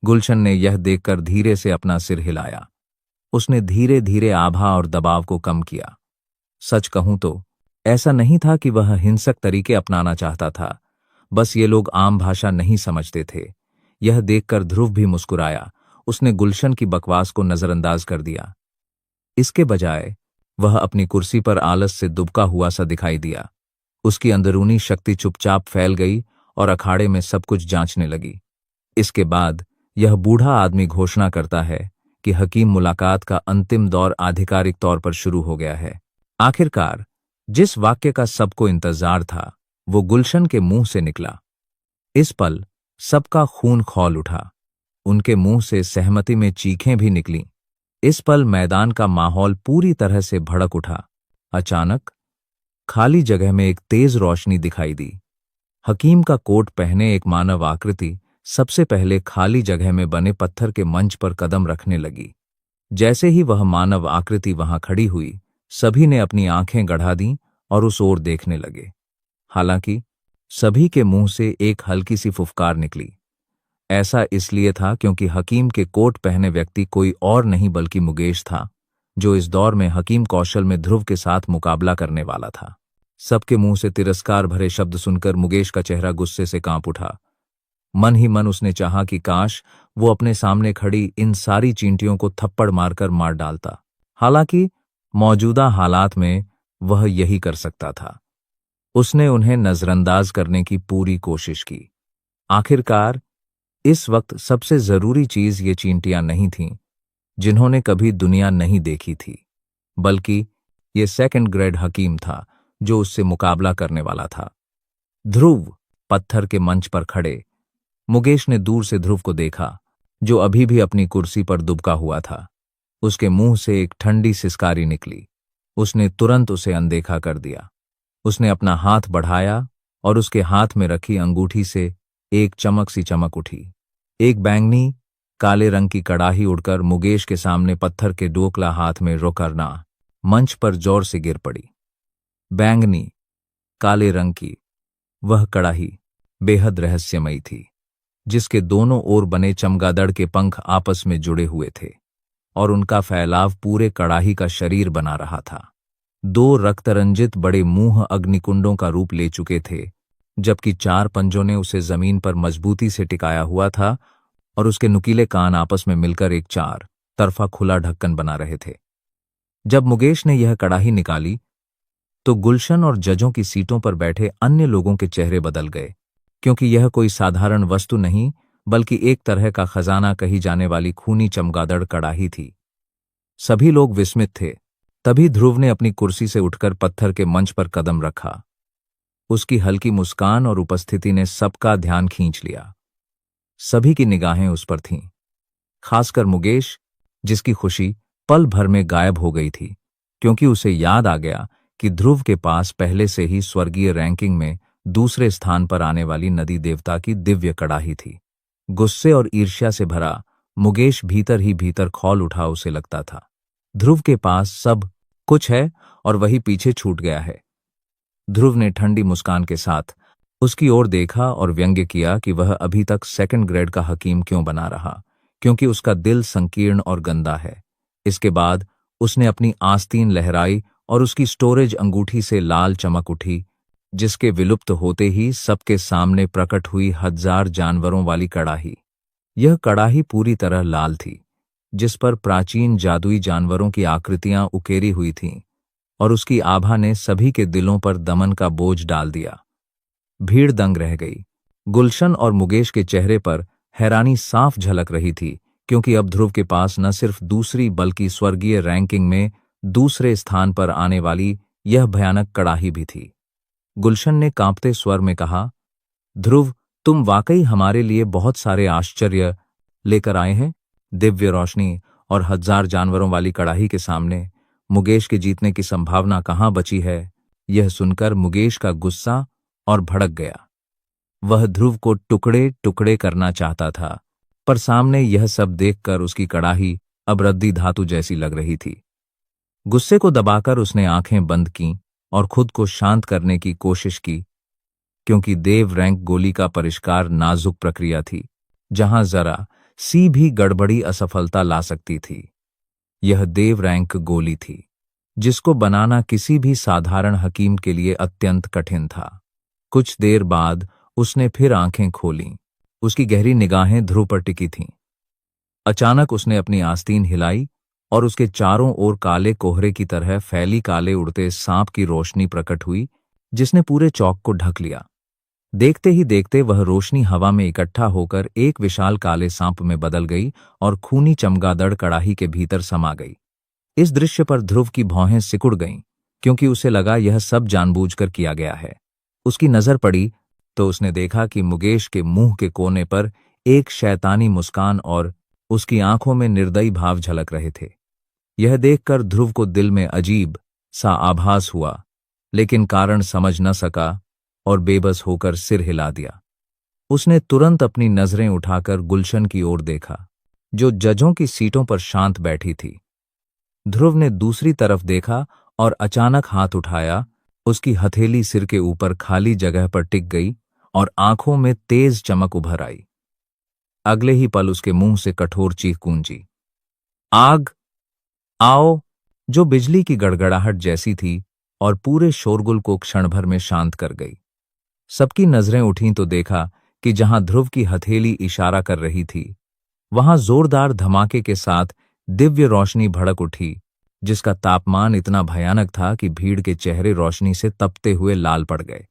गुलशन ने यह देखकर धीरे से अपना सिर हिलाया। उसने धीरे धीरे आभा और दबाव को कम किया। सच कहूं तो ऐसा नहीं था कि वह हिंसक तरीके अपनाना चाहता था, बस ये लोग आम भाषा नहीं समझते थे। यह देखकर ध्रुव भी मुस्कुराया। उसने गुलशन की बकवास को नजरअंदाज कर दिया। इसके बजाय वह अपनी कुर्सी पर आलस से दुबका हुआ सा दिखाई दिया। उसकी अंदरूनी शक्ति चुपचाप फैल गई और अखाड़े में सब कुछ जांचने लगी। इसके बाद यह बूढ़ा आदमी घोषणा करता है कि हकीम मुलाकात का अंतिम दौर आधिकारिक तौर पर शुरू हो गया है। आखिरकार जिस वाक्य का सबको इंतजार था वो गुलशन के मुंह से निकला। इस पल सबका खून खौल उठा। उनके मुंह से सहमति में चीखें भी निकलीं। इस पल मैदान का माहौल पूरी तरह से भड़क उठा। अचानक खाली जगह में एक तेज रोशनी दिखाई दी। हकीम का कोट पहने एक मानव आकृति सबसे पहले खाली जगह में बने पत्थर के मंच पर कदम रखने लगी। जैसे ही वह मानव आकृति वहां खड़ी हुई, सभी ने अपनी आंखें गड़ा दीं और उस ओर देखने लगे। हालांकि सभी के मुंह से एक हल्की सी फुफकार निकली। ऐसा इसलिए था क्योंकि हकीम के कोट पहने व्यक्ति कोई और नहीं बल्कि मुकेश था, जो इस दौर में हकीम कौशल में ध्रुव के साथ मुकाबला करने वाला था। सबके मुंह से तिरस्कार भरे शब्द सुनकर मुकेश का चेहरा गुस्से से कांप उठा। मन ही मन उसने चाहा कि काश वो अपने सामने खड़ी इन सारी चींटियों को थप्पड़ मारकर मार डालता। हालांकि मौजूदा हालात में वह यही कर सकता था। उसने उन्हें नजरअंदाज करने की पूरी कोशिश की। आखिरकार इस वक्त सबसे जरूरी चीज ये चींटियां नहीं थीं जिन्होंने कभी दुनिया नहीं देखी थी, बल्कि ये सेकंड ग्रेड हकीम था जो उससे मुकाबला करने वाला था। ध्रुव पत्थर के मंच पर खड़े। मुकेश ने दूर से ध्रुव को देखा, जो अभी भी अपनी कुर्सी पर दुबका हुआ था। उसके मुंह से एक ठंडी सिसकारी निकली। उसने तुरंत उसे अनदेखा कर दिया। उसने अपना हाथ बढ़ाया और उसके हाथ में रखी अंगूठी से एक चमक सी चमक उठी। एक बैंगनी काले रंग की कड़ाही उड़कर मुकेश के सामने पत्थर के डोकला हाथ में रोकरना मंच पर जोर से गिर पड़ी। बैंगनी काले रंग की वह कड़ाही बेहद रहस्यमयी थी, जिसके दोनों ओर बने चमगादड़ के पंख आपस में जुड़े हुए थे और उनका फैलाव पूरे कड़ाही का शरीर बना रहा था। दो रक्तरंजित बड़े मुंह अग्निकुंडों का रूप ले चुके थे, जबकि चार पंजों ने उसे जमीन पर मजबूती से टिकाया हुआ था और उसके नुकीले कान आपस में मिलकर एक चार तरफा खुला ढक्कन बना रहे थे। जब मुकेश ने यह कड़ाही निकाली तो गुलशन और जजों की सीटों पर बैठे अन्य लोगों के चेहरे बदल गए, क्योंकि यह कोई साधारण वस्तु नहीं बल्कि एक तरह का खजाना कही जाने वाली खूनी चमगादड़ कड़ाही थी। सभी लोग विस्मित थे। तभी ध्रुव ने अपनी कुर्सी से उठकर पत्थर के मंच पर कदम रखा। उसकी हल्की मुस्कान और उपस्थिति ने सबका ध्यान खींच लिया। सभी की निगाहें उस पर थीं, खासकर मुकेश, जिसकी खुशी पल भर में गायब हो गई थी, क्योंकि उसे याद आ गया कि ध्रुव के पास पहले से ही स्वर्गीय रैंकिंग में दूसरे स्थान पर आने वाली नदी देवता की दिव्य कड़ाही थी। गुस्से और ईर्ष्या से भरा मुकेश भीतर ही भीतर खौल उठा। उसे लगता था ध्रुव के पास सब कुछ है और वही पीछे छूट गया है। ध्रुव ने ठंडी मुस्कान के साथ उसकी ओर देखा और व्यंग्य किया कि वह अभी तक सेकंड ग्रेड का हकीम क्यों बना रहा, क्योंकि उसका दिल संकीर्ण और गंदा है। इसके बाद उसने अपनी आस्तीन लहराई और उसकी स्टोरेज अंगूठी से लाल चमक उठी, जिसके विलुप्त होते ही सबके सामने प्रकट हुई हजार जानवरों वाली कड़ाही। यह कड़ाही पूरी तरह लाल थी, जिस पर प्राचीन जादुई जानवरों की आकृतियां उकेरी हुई थीं, और उसकी आभा ने सभी के दिलों पर दमन का बोझ डाल दिया। भीड़ दंग रह गई। गुलशन और मुकेश के चेहरे पर हैरानी साफ झलक रही थी, क्योंकि अब ध्रुव के पास न सिर्फ दूसरी बल्कि स्वर्गीय रैंकिंग में दूसरे स्थान पर आने वाली यह भयानक कड़ाही भी थी। गुलशन ने कांपते स्वर में कहा, ध्रुव, तुम वाकई हमारे लिए बहुत सारे आश्चर्य लेकर आए हैं। दिव्य रोशनी और हजार जानवरों वाली कड़ाही के सामने मुकेश के जीतने की संभावना कहाँ बची है। यह सुनकर मुकेश का गुस्सा और भड़क गया। वह ध्रुव को टुकड़े टुकड़े करना चाहता था, पर सामने यह सब देखकर उसकी कड़ाही अब रद्दी धातु जैसी लग रही थी। गुस्से को दबाकर उसने आंखें बंद कीं और खुद को शांत करने की कोशिश की, क्योंकि देव रैंक गोली का परिष्कार नाजुक प्रक्रिया थी, जहां जरा सी भी गड़बड़ी असफलता ला सकती थी। यह देव रैंक गोली थी, जिसको बनाना किसी भी साधारण हकीम के लिए अत्यंत कठिन था। कुछ देर बाद उसने फिर आंखें खोलीं। उसकी गहरी निगाहें ध्रुव पर टिकी थीं। अचानक उसने अपनी आस्तीन हिलाई और उसके चारों ओर काले कोहरे की तरह फैली काले उड़ते सांप की रोशनी प्रकट हुई, जिसने पूरे चौक को ढक लिया। देखते ही देखते वह रोशनी हवा में इकट्ठा होकर एक विशाल काले सांप में बदल गई और खूनी चमगादड़ कड़ाही के भीतर समा गई। इस दृश्य पर ध्रुव की भौहें सिकुड़ गईं, क्योंकि उसे लगा यह सब जानबूझकर किया गया है। उसकी नजर पड़ी तो उसने देखा कि मुकेश के मुंह के कोने पर एक शैतानी मुस्कान और उसकी आंखों में निर्दयी भाव झलक रहे थे। यह देखकर ध्रुव को दिल में अजीब सा आभास हुआ, लेकिन कारण समझ न सका और बेबस होकर सिर हिला दिया। उसने तुरंत अपनी नजरें उठाकर गुलशन की ओर देखा, जो जजों की सीटों पर शांत बैठी थी। ध्रुव ने दूसरी तरफ देखा और अचानक हाथ उठाया। उसकी हथेली सिर के ऊपर खाली जगह पर टिक गई और आंखों में तेज चमक उभर आई। अगले ही पल उसके मुंह से कठोर चीख गूंजी, आग, आओ! जो बिजली की गड़गड़ाहट जैसी थी, और पूरे शोरगुल को क्षण भर में शांत कर गई। सबकी नजरें उठीं तो देखा कि जहां ध्रुव की हथेली इशारा कर रही थी, वहां जोरदार धमाके के साथ दिव्य रोशनी भड़क उठी, जिसका तापमान इतना भयानक था कि भीड़ के चेहरे रोशनी से तपते हुए लाल पड़ गए।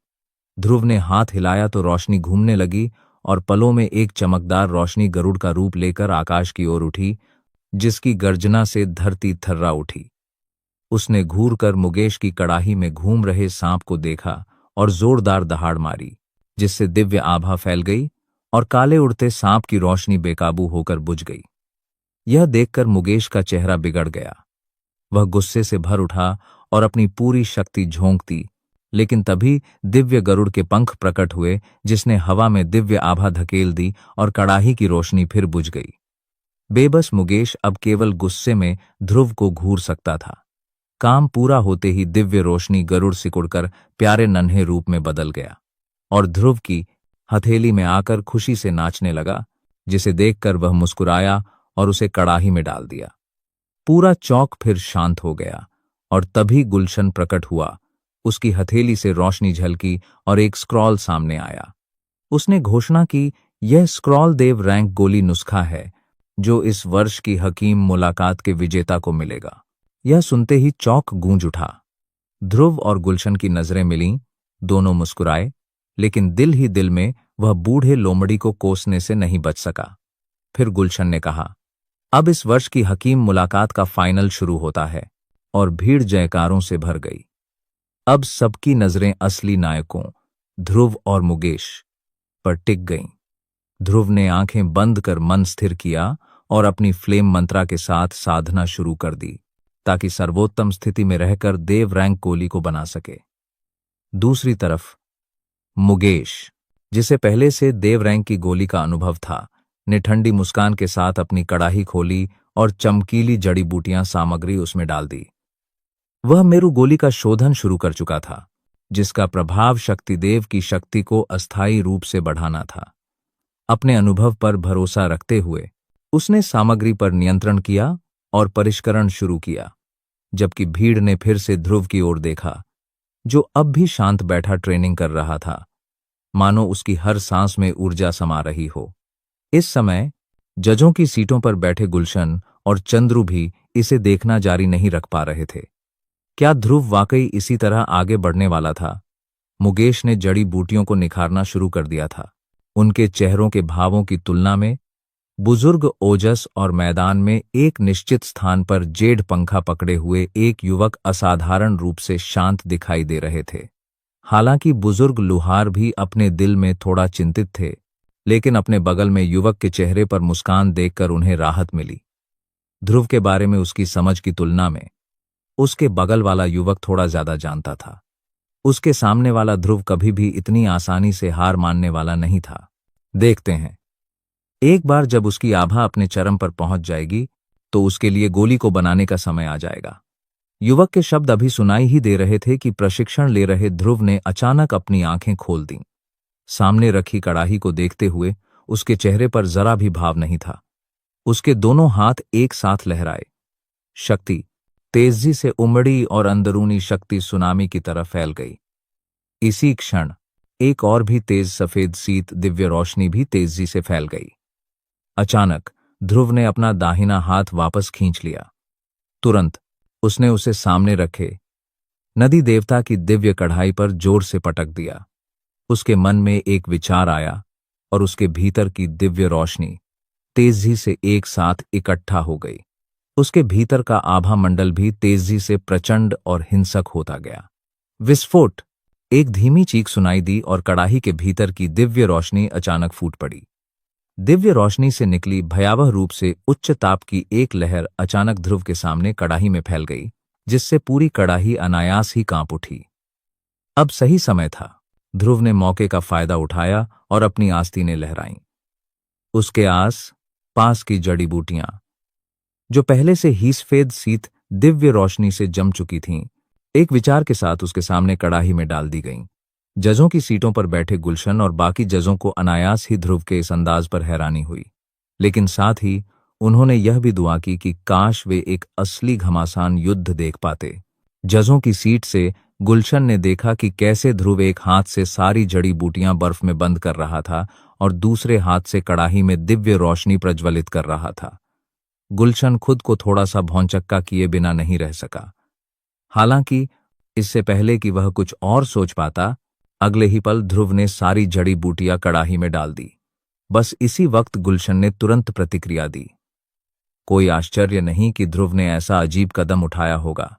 ध्रुव ने हाथ हिलाया तो रोशनी घूमने लगी और पलों में एक चमकदार रोशनी गरुड़ का रूप लेकर आकाश की ओर उठी, जिसकी गर्जना से धरती थर्रा उठी। उसने घूर कर मुकेश की कड़ाही में घूम रहे सांप को देखा और जोरदार दहाड़ मारी, जिससे दिव्य आभा फैल गई और काले उड़ते सांप की रोशनी बेकाबू होकर बुझ गई। यह देखकर मुकेश का चेहरा बिगड़ गया। वह गुस्से से भर उठा और अपनी पूरी शक्ति झोंक दी, लेकिन तभी दिव्य गरुड़ के पंख प्रकट हुए, जिसने हवा में दिव्य आभा धकेल दी और कड़ाही की रोशनी फिर बुझ गई। बेबस मुकेश अब केवल गुस्से में ध्रुव को घूर सकता था। काम पूरा होते ही दिव्य रोशनी गरुड़ सिकुड़कर प्यारे नन्हे रूप में बदल गया और ध्रुव की हथेली में आकर खुशी से नाचने लगा, जिसे देखकर वह मुस्कुराया और उसे कड़ाही में डाल दिया। पूरा चौक फिर शांत हो गया और तभी गुलशन प्रकट हुआ। उसकी हथेली से रोशनी झलकी और एक स्क्रॉल सामने आया। उसने घोषणा की, यह स्क्रॉल देव रैंक गोली नुस्खा है, जो इस वर्ष की हकीम मुलाकात के विजेता को मिलेगा। यह सुनते ही चौक गूंज उठा। ध्रुव और गुलशन की नजरें मिलीं, दोनों मुस्कुराए, लेकिन दिल ही दिल में वह बूढ़े लोमड़ी को कोसने से नहीं बच सका। फिर गुलशन ने कहा, अब इस वर्ष की हकीम मुलाकात का फाइनल शुरू होता है, और भीड़ जयकारों से भर गई। अब सबकी नजरें असली नायकों ध्रुव और मुकेश पर टिक गईं। ध्रुव ने आंखें बंद कर मन स्थिर किया और अपनी फ्लेम मंत्रा के साथ साधना शुरू कर दी, ताकि सर्वोत्तम स्थिति में रहकर देव रैंक गोली को बना सके। दूसरी तरफ मुकेश, जिसे पहले से देव रैंक की गोली का अनुभव था, ने ठंडी मुस्कान के साथ अपनी कड़ाही खोली और चमकीली जड़ी बूटियां सामग्री उसमें डाल दी। वह मेरु गोली का शोधन शुरू कर चुका था, जिसका प्रभाव शक्तिदेव की शक्ति को अस्थायी रूप से बढ़ाना था। अपने अनुभव पर भरोसा रखते हुए उसने सामग्री पर नियंत्रण किया और परिष्करण शुरू किया, जबकि भीड़ ने फिर से ध्रुव की ओर देखा, जो अब भी शांत बैठा ट्रेनिंग कर रहा था, मानो उसकी हर सांस में ऊर्जा समा रही हो। इस समय जजों की सीटों पर बैठे गुलशन और चंद्रू भी इसे देखना जारी नहीं रख पा रहे थे। क्या ध्रुव वाकई इसी तरह आगे बढ़ने वाला था? मुकेश ने जड़ी बूटियों को निखारना शुरू कर दिया था। उनके चेहरों के भावों की तुलना में बुजुर्ग ओजस और मैदान में एक निश्चित स्थान पर जेड पंखा पकड़े हुए एक युवक असाधारण रूप से शांत दिखाई दे रहे थे। हालांकि बुजुर्ग लुहार भी अपने दिल में थोड़ा चिंतित थे, लेकिन अपने बगल में युवक के चेहरे पर मुस्कान देखकर उन्हें राहत मिली। ध्रुव के बारे में उसकी समझ की तुलना में उसके बगल वाला युवक थोड़ा ज्यादा जानता था। उसके सामने वाला ध्रुव कभी भी इतनी आसानी से हार मानने वाला नहीं था। देखते हैं, एक बार जब उसकी आभा अपने चरम पर पहुंच जाएगी तो उसके लिए गोली को बनाने का समय आ जाएगा। युवक के शब्द अभी सुनाई ही दे रहे थे कि प्रशिक्षण ले रहे ध्रुव ने अचानक अपनी आंखें खोल दीं। सामने रखी कड़ाही को देखते हुए उसके चेहरे पर जरा भी भाव नहीं था। उसके दोनों हाथ एक साथ लहराए। शक्ति तेजी से उमड़ी और अंदरूनी शक्ति सुनामी की तरह फैल गई। इसी क्षण एक और भी तेज सफेद शीत दिव्य रोशनी भी तेजी से फैल गई। अचानक ध्रुव ने अपना दाहिना हाथ वापस खींच लिया। तुरंत उसने उसे सामने रखे नदी देवता की दिव्य कढ़ाई पर जोर से पटक दिया। उसके मन में एक विचार आया और उसके भीतर की दिव्य रोशनी तेजी से एक साथ इकट्ठा हो गई। उसके भीतर का आभा मंडल भी तेजी से प्रचंड और हिंसक होता गया। विस्फोट! एक धीमी चीख सुनाई दी और कड़ाही के भीतर की दिव्य रोशनी अचानक फूट पड़ी। दिव्य रोशनी से निकली भयावह रूप से उच्च ताप की एक लहर अचानक ध्रुव के सामने कड़ाही में फैल गई, जिससे पूरी कड़ाही अनायास ही कांप उठी। अब सही समय था। ध्रुव ने मौके का फायदा उठाया और अपनी आस्तीनें लहराईं। उसके आस पास की जड़ी बूटियां, जो पहले से ही सफेद शीत दिव्य रोशनी से जम चुकी थीं, एक विचार के साथ उसके सामने कड़ाही में डाल दी गईं। जजों की सीटों पर बैठे गुलशन और बाकी जजों को अनायास ही ध्रुव के इस अंदाज पर हैरानी हुई, लेकिन साथ ही उन्होंने यह भी दुआ की कि काश वे एक असली घमासान युद्ध देख पाते, जजों की सीट से गुलशन ने देखा कि कैसे ध्रुव एक हाथ से सारी जड़ी बूटियां बर्फ में बंद कर रहा था और दूसरे हाथ से कड़ाही में दिव्य रोशनी प्रज्वलित कर रहा था। गुलशन खुद को थोड़ा सा भौंचक्का किए बिना नहीं रह सका। हालांकि इससे पहले कि वह कुछ और सोच पाता, अगले ही पल ध्रुव ने सारी जड़ी बूटियां कड़ाही में डाल दी। बस इसी वक्त गुलशन ने तुरंत प्रतिक्रिया दी। कोई आश्चर्य नहीं कि ध्रुव ने ऐसा अजीब कदम उठाया होगा।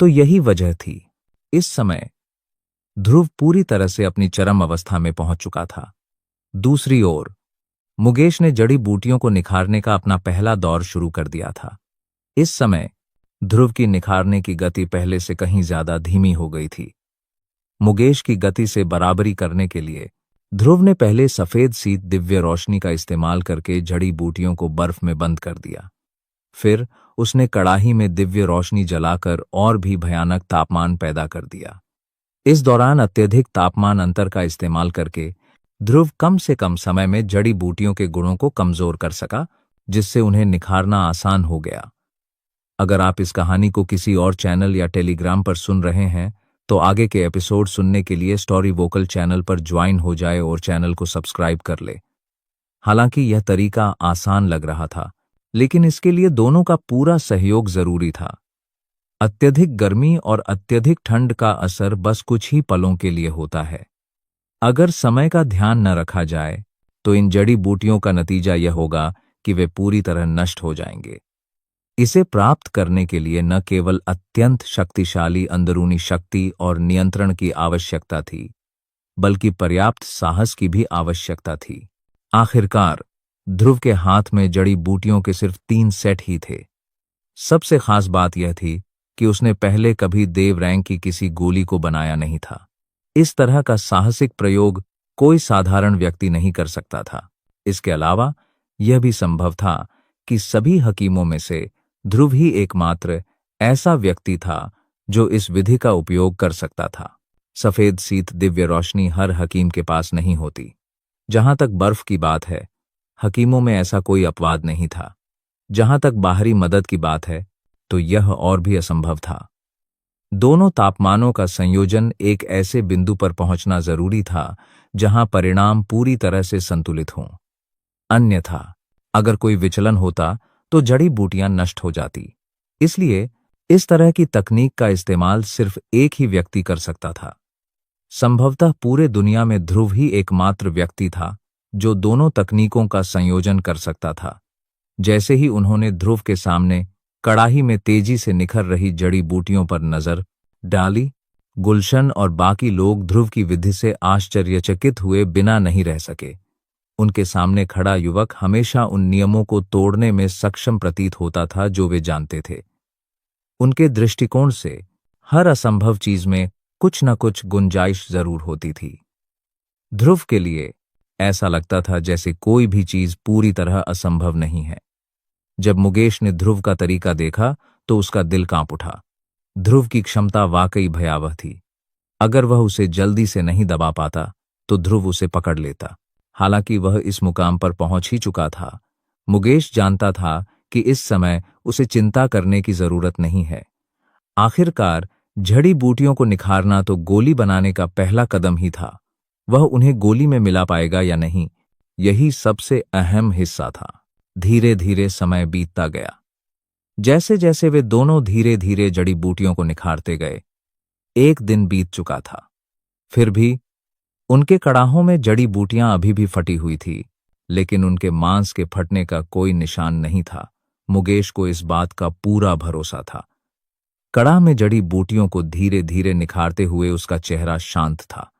तो यही वजह थी। इस समय ध्रुव पूरी तरह से अपनी चरम अवस्था में पहुंच चुका था। दूसरी ओर मुकेश ने जड़ी बूटियों को निखारने का अपना पहला दौर शुरू कर दिया था। इस समय ध्रुव की निखारने की गति पहले से कहीं ज्यादा धीमी हो गई थी। मुकेश की गति से बराबरी करने के लिए ध्रुव ने पहले सफेद सी दिव्य रोशनी का इस्तेमाल करके जड़ी बूटियों को बर्फ में बंद कर दिया। फिर उसने कड़ाही में दिव्य रोशनी जलाकर और भी भयानक तापमान पैदा कर दिया। इस दौरान अत्यधिक तापमान अंतर का इस्तेमाल करके ध्रुव कम से कम समय में जड़ी बूटियों के गुणों को कमजोर कर सका, जिससे उन्हें निखारना आसान हो गया। अगर आप इस कहानी को किसी और चैनल या टेलीग्राम पर सुन रहे हैं तो आगे के एपिसोड सुनने के लिए स्टोरी वोकल चैनल पर ज्वाइन हो जाए और चैनल को सब्सक्राइब कर ले। हालांकि यह तरीका आसान लग रहा था, लेकिन इसके लिए दोनों का पूरा सहयोग जरूरी था। अत्यधिक गर्मी और अत्यधिक ठंड का असर बस कुछ ही पलों के लिए होता है। अगर समय का ध्यान न रखा जाए तो इन जड़ी बूटियों का नतीजा यह होगा कि वे पूरी तरह नष्ट हो जाएंगे। इसे प्राप्त करने के लिए न केवल अत्यंत शक्तिशाली अंदरूनी शक्ति और नियंत्रण की आवश्यकता थी, बल्कि पर्याप्त साहस की भी आवश्यकता थी। आखिरकार ध्रुव के हाथ में जड़ी बूटियों के सिर्फ 3 सेट ही थे। सबसे खास बात यह थी कि उसने पहले कभी देव रैंक की किसी गोली को बनाया नहीं था। इस तरह का साहसिक प्रयोग कोई साधारण व्यक्ति नहीं कर सकता था। इसके अलावा यह भी संभव था कि सभी हकीमों में से ध्रुव ही एकमात्र ऐसा व्यक्ति था जो इस विधि का उपयोग कर सकता था। सफेद सीत दिव्य रोशनी हर हकीम के पास नहीं होती। जहां तक बर्फ की बात है, हकीमों में ऐसा कोई अपवाद नहीं था। जहां तक बाहरी मदद की बात है तो यह और भी असंभव था। दोनों तापमानों का संयोजन एक ऐसे बिंदु पर पहुंचना जरूरी था जहां परिणाम पूरी तरह से संतुलित हों। अन्यथा अगर कोई विचलन होता तो जड़ी बूटियां नष्ट हो जाती। इसलिए इस तरह की तकनीक का इस्तेमाल सिर्फ एक ही व्यक्ति कर सकता था। संभवतः पूरे दुनिया में ध्रुव ही एकमात्र व्यक्ति था जो दोनों तकनीकों का संयोजन कर सकता था। जैसे ही उन्होंने ध्रुव के सामने कड़ाही में तेजी से निखर रही जड़ी बूटियों पर नजर डाली, गुलशन और बाकी लोग ध्रुव की विधि से आश्चर्यचकित हुए बिना नहीं रह सके। उनके सामने खड़ा युवक हमेशा उन नियमों को तोड़ने में सक्षम प्रतीत होता था जो वे जानते थे। उनके दृष्टिकोण से हर असंभव चीज में कुछ न कुछ गुंजाइश जरूर होती थी। ध्रुव के लिए ऐसा लगता था जैसे कोई भी चीज पूरी तरह असंभव नहीं है। जब मुकेश ने ध्रुव का तरीका देखा तो उसका दिल कांप उठा। ध्रुव की क्षमता वाकई भयावह थी। अगर वह उसे जल्दी से नहीं दबा पाता तो ध्रुव उसे पकड़ लेता। हालांकि वह इस मुकाम पर पहुंच ही चुका था, मुकेश जानता था कि इस समय उसे चिंता करने की जरूरत नहीं है। आखिरकार जड़ी बूटियों को निखारना तो गोली बनाने का पहला कदम ही था। वह उन्हें गोली में मिला पाएगा या नहीं, यही सबसे अहम हिस्सा था। धीरे धीरे समय बीतता गया। जैसे जैसे वे दोनों धीरे धीरे जड़ी बूटियों को निखारते गए, एक दिन बीत चुका था। फिर भी उनके कड़ाहों में जड़ी बूटियां अभी भी फटी हुई थी, लेकिन उनके मांस के फटने का कोई निशान नहीं था। मुकेश को इस बात का पूरा भरोसा था। कड़ाह में जड़ी बूटियों को धीरे धीरे निखारते हुए उसका चेहरा शांत था।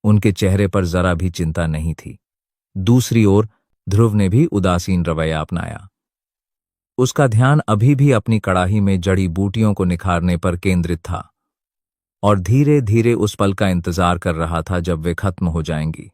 उनके चेहरे पर जरा भी चिंता नहीं थी। दूसरी ओर ध्रुव ने भी उदासीन रवैया अपनाया। उसका ध्यान अभी भी अपनी कड़ाही में जड़ी बूटियों को निखारने पर केंद्रित था और धीरे धीरे उस पल का इंतजार कर रहा था जब वे खत्म हो जाएंगी।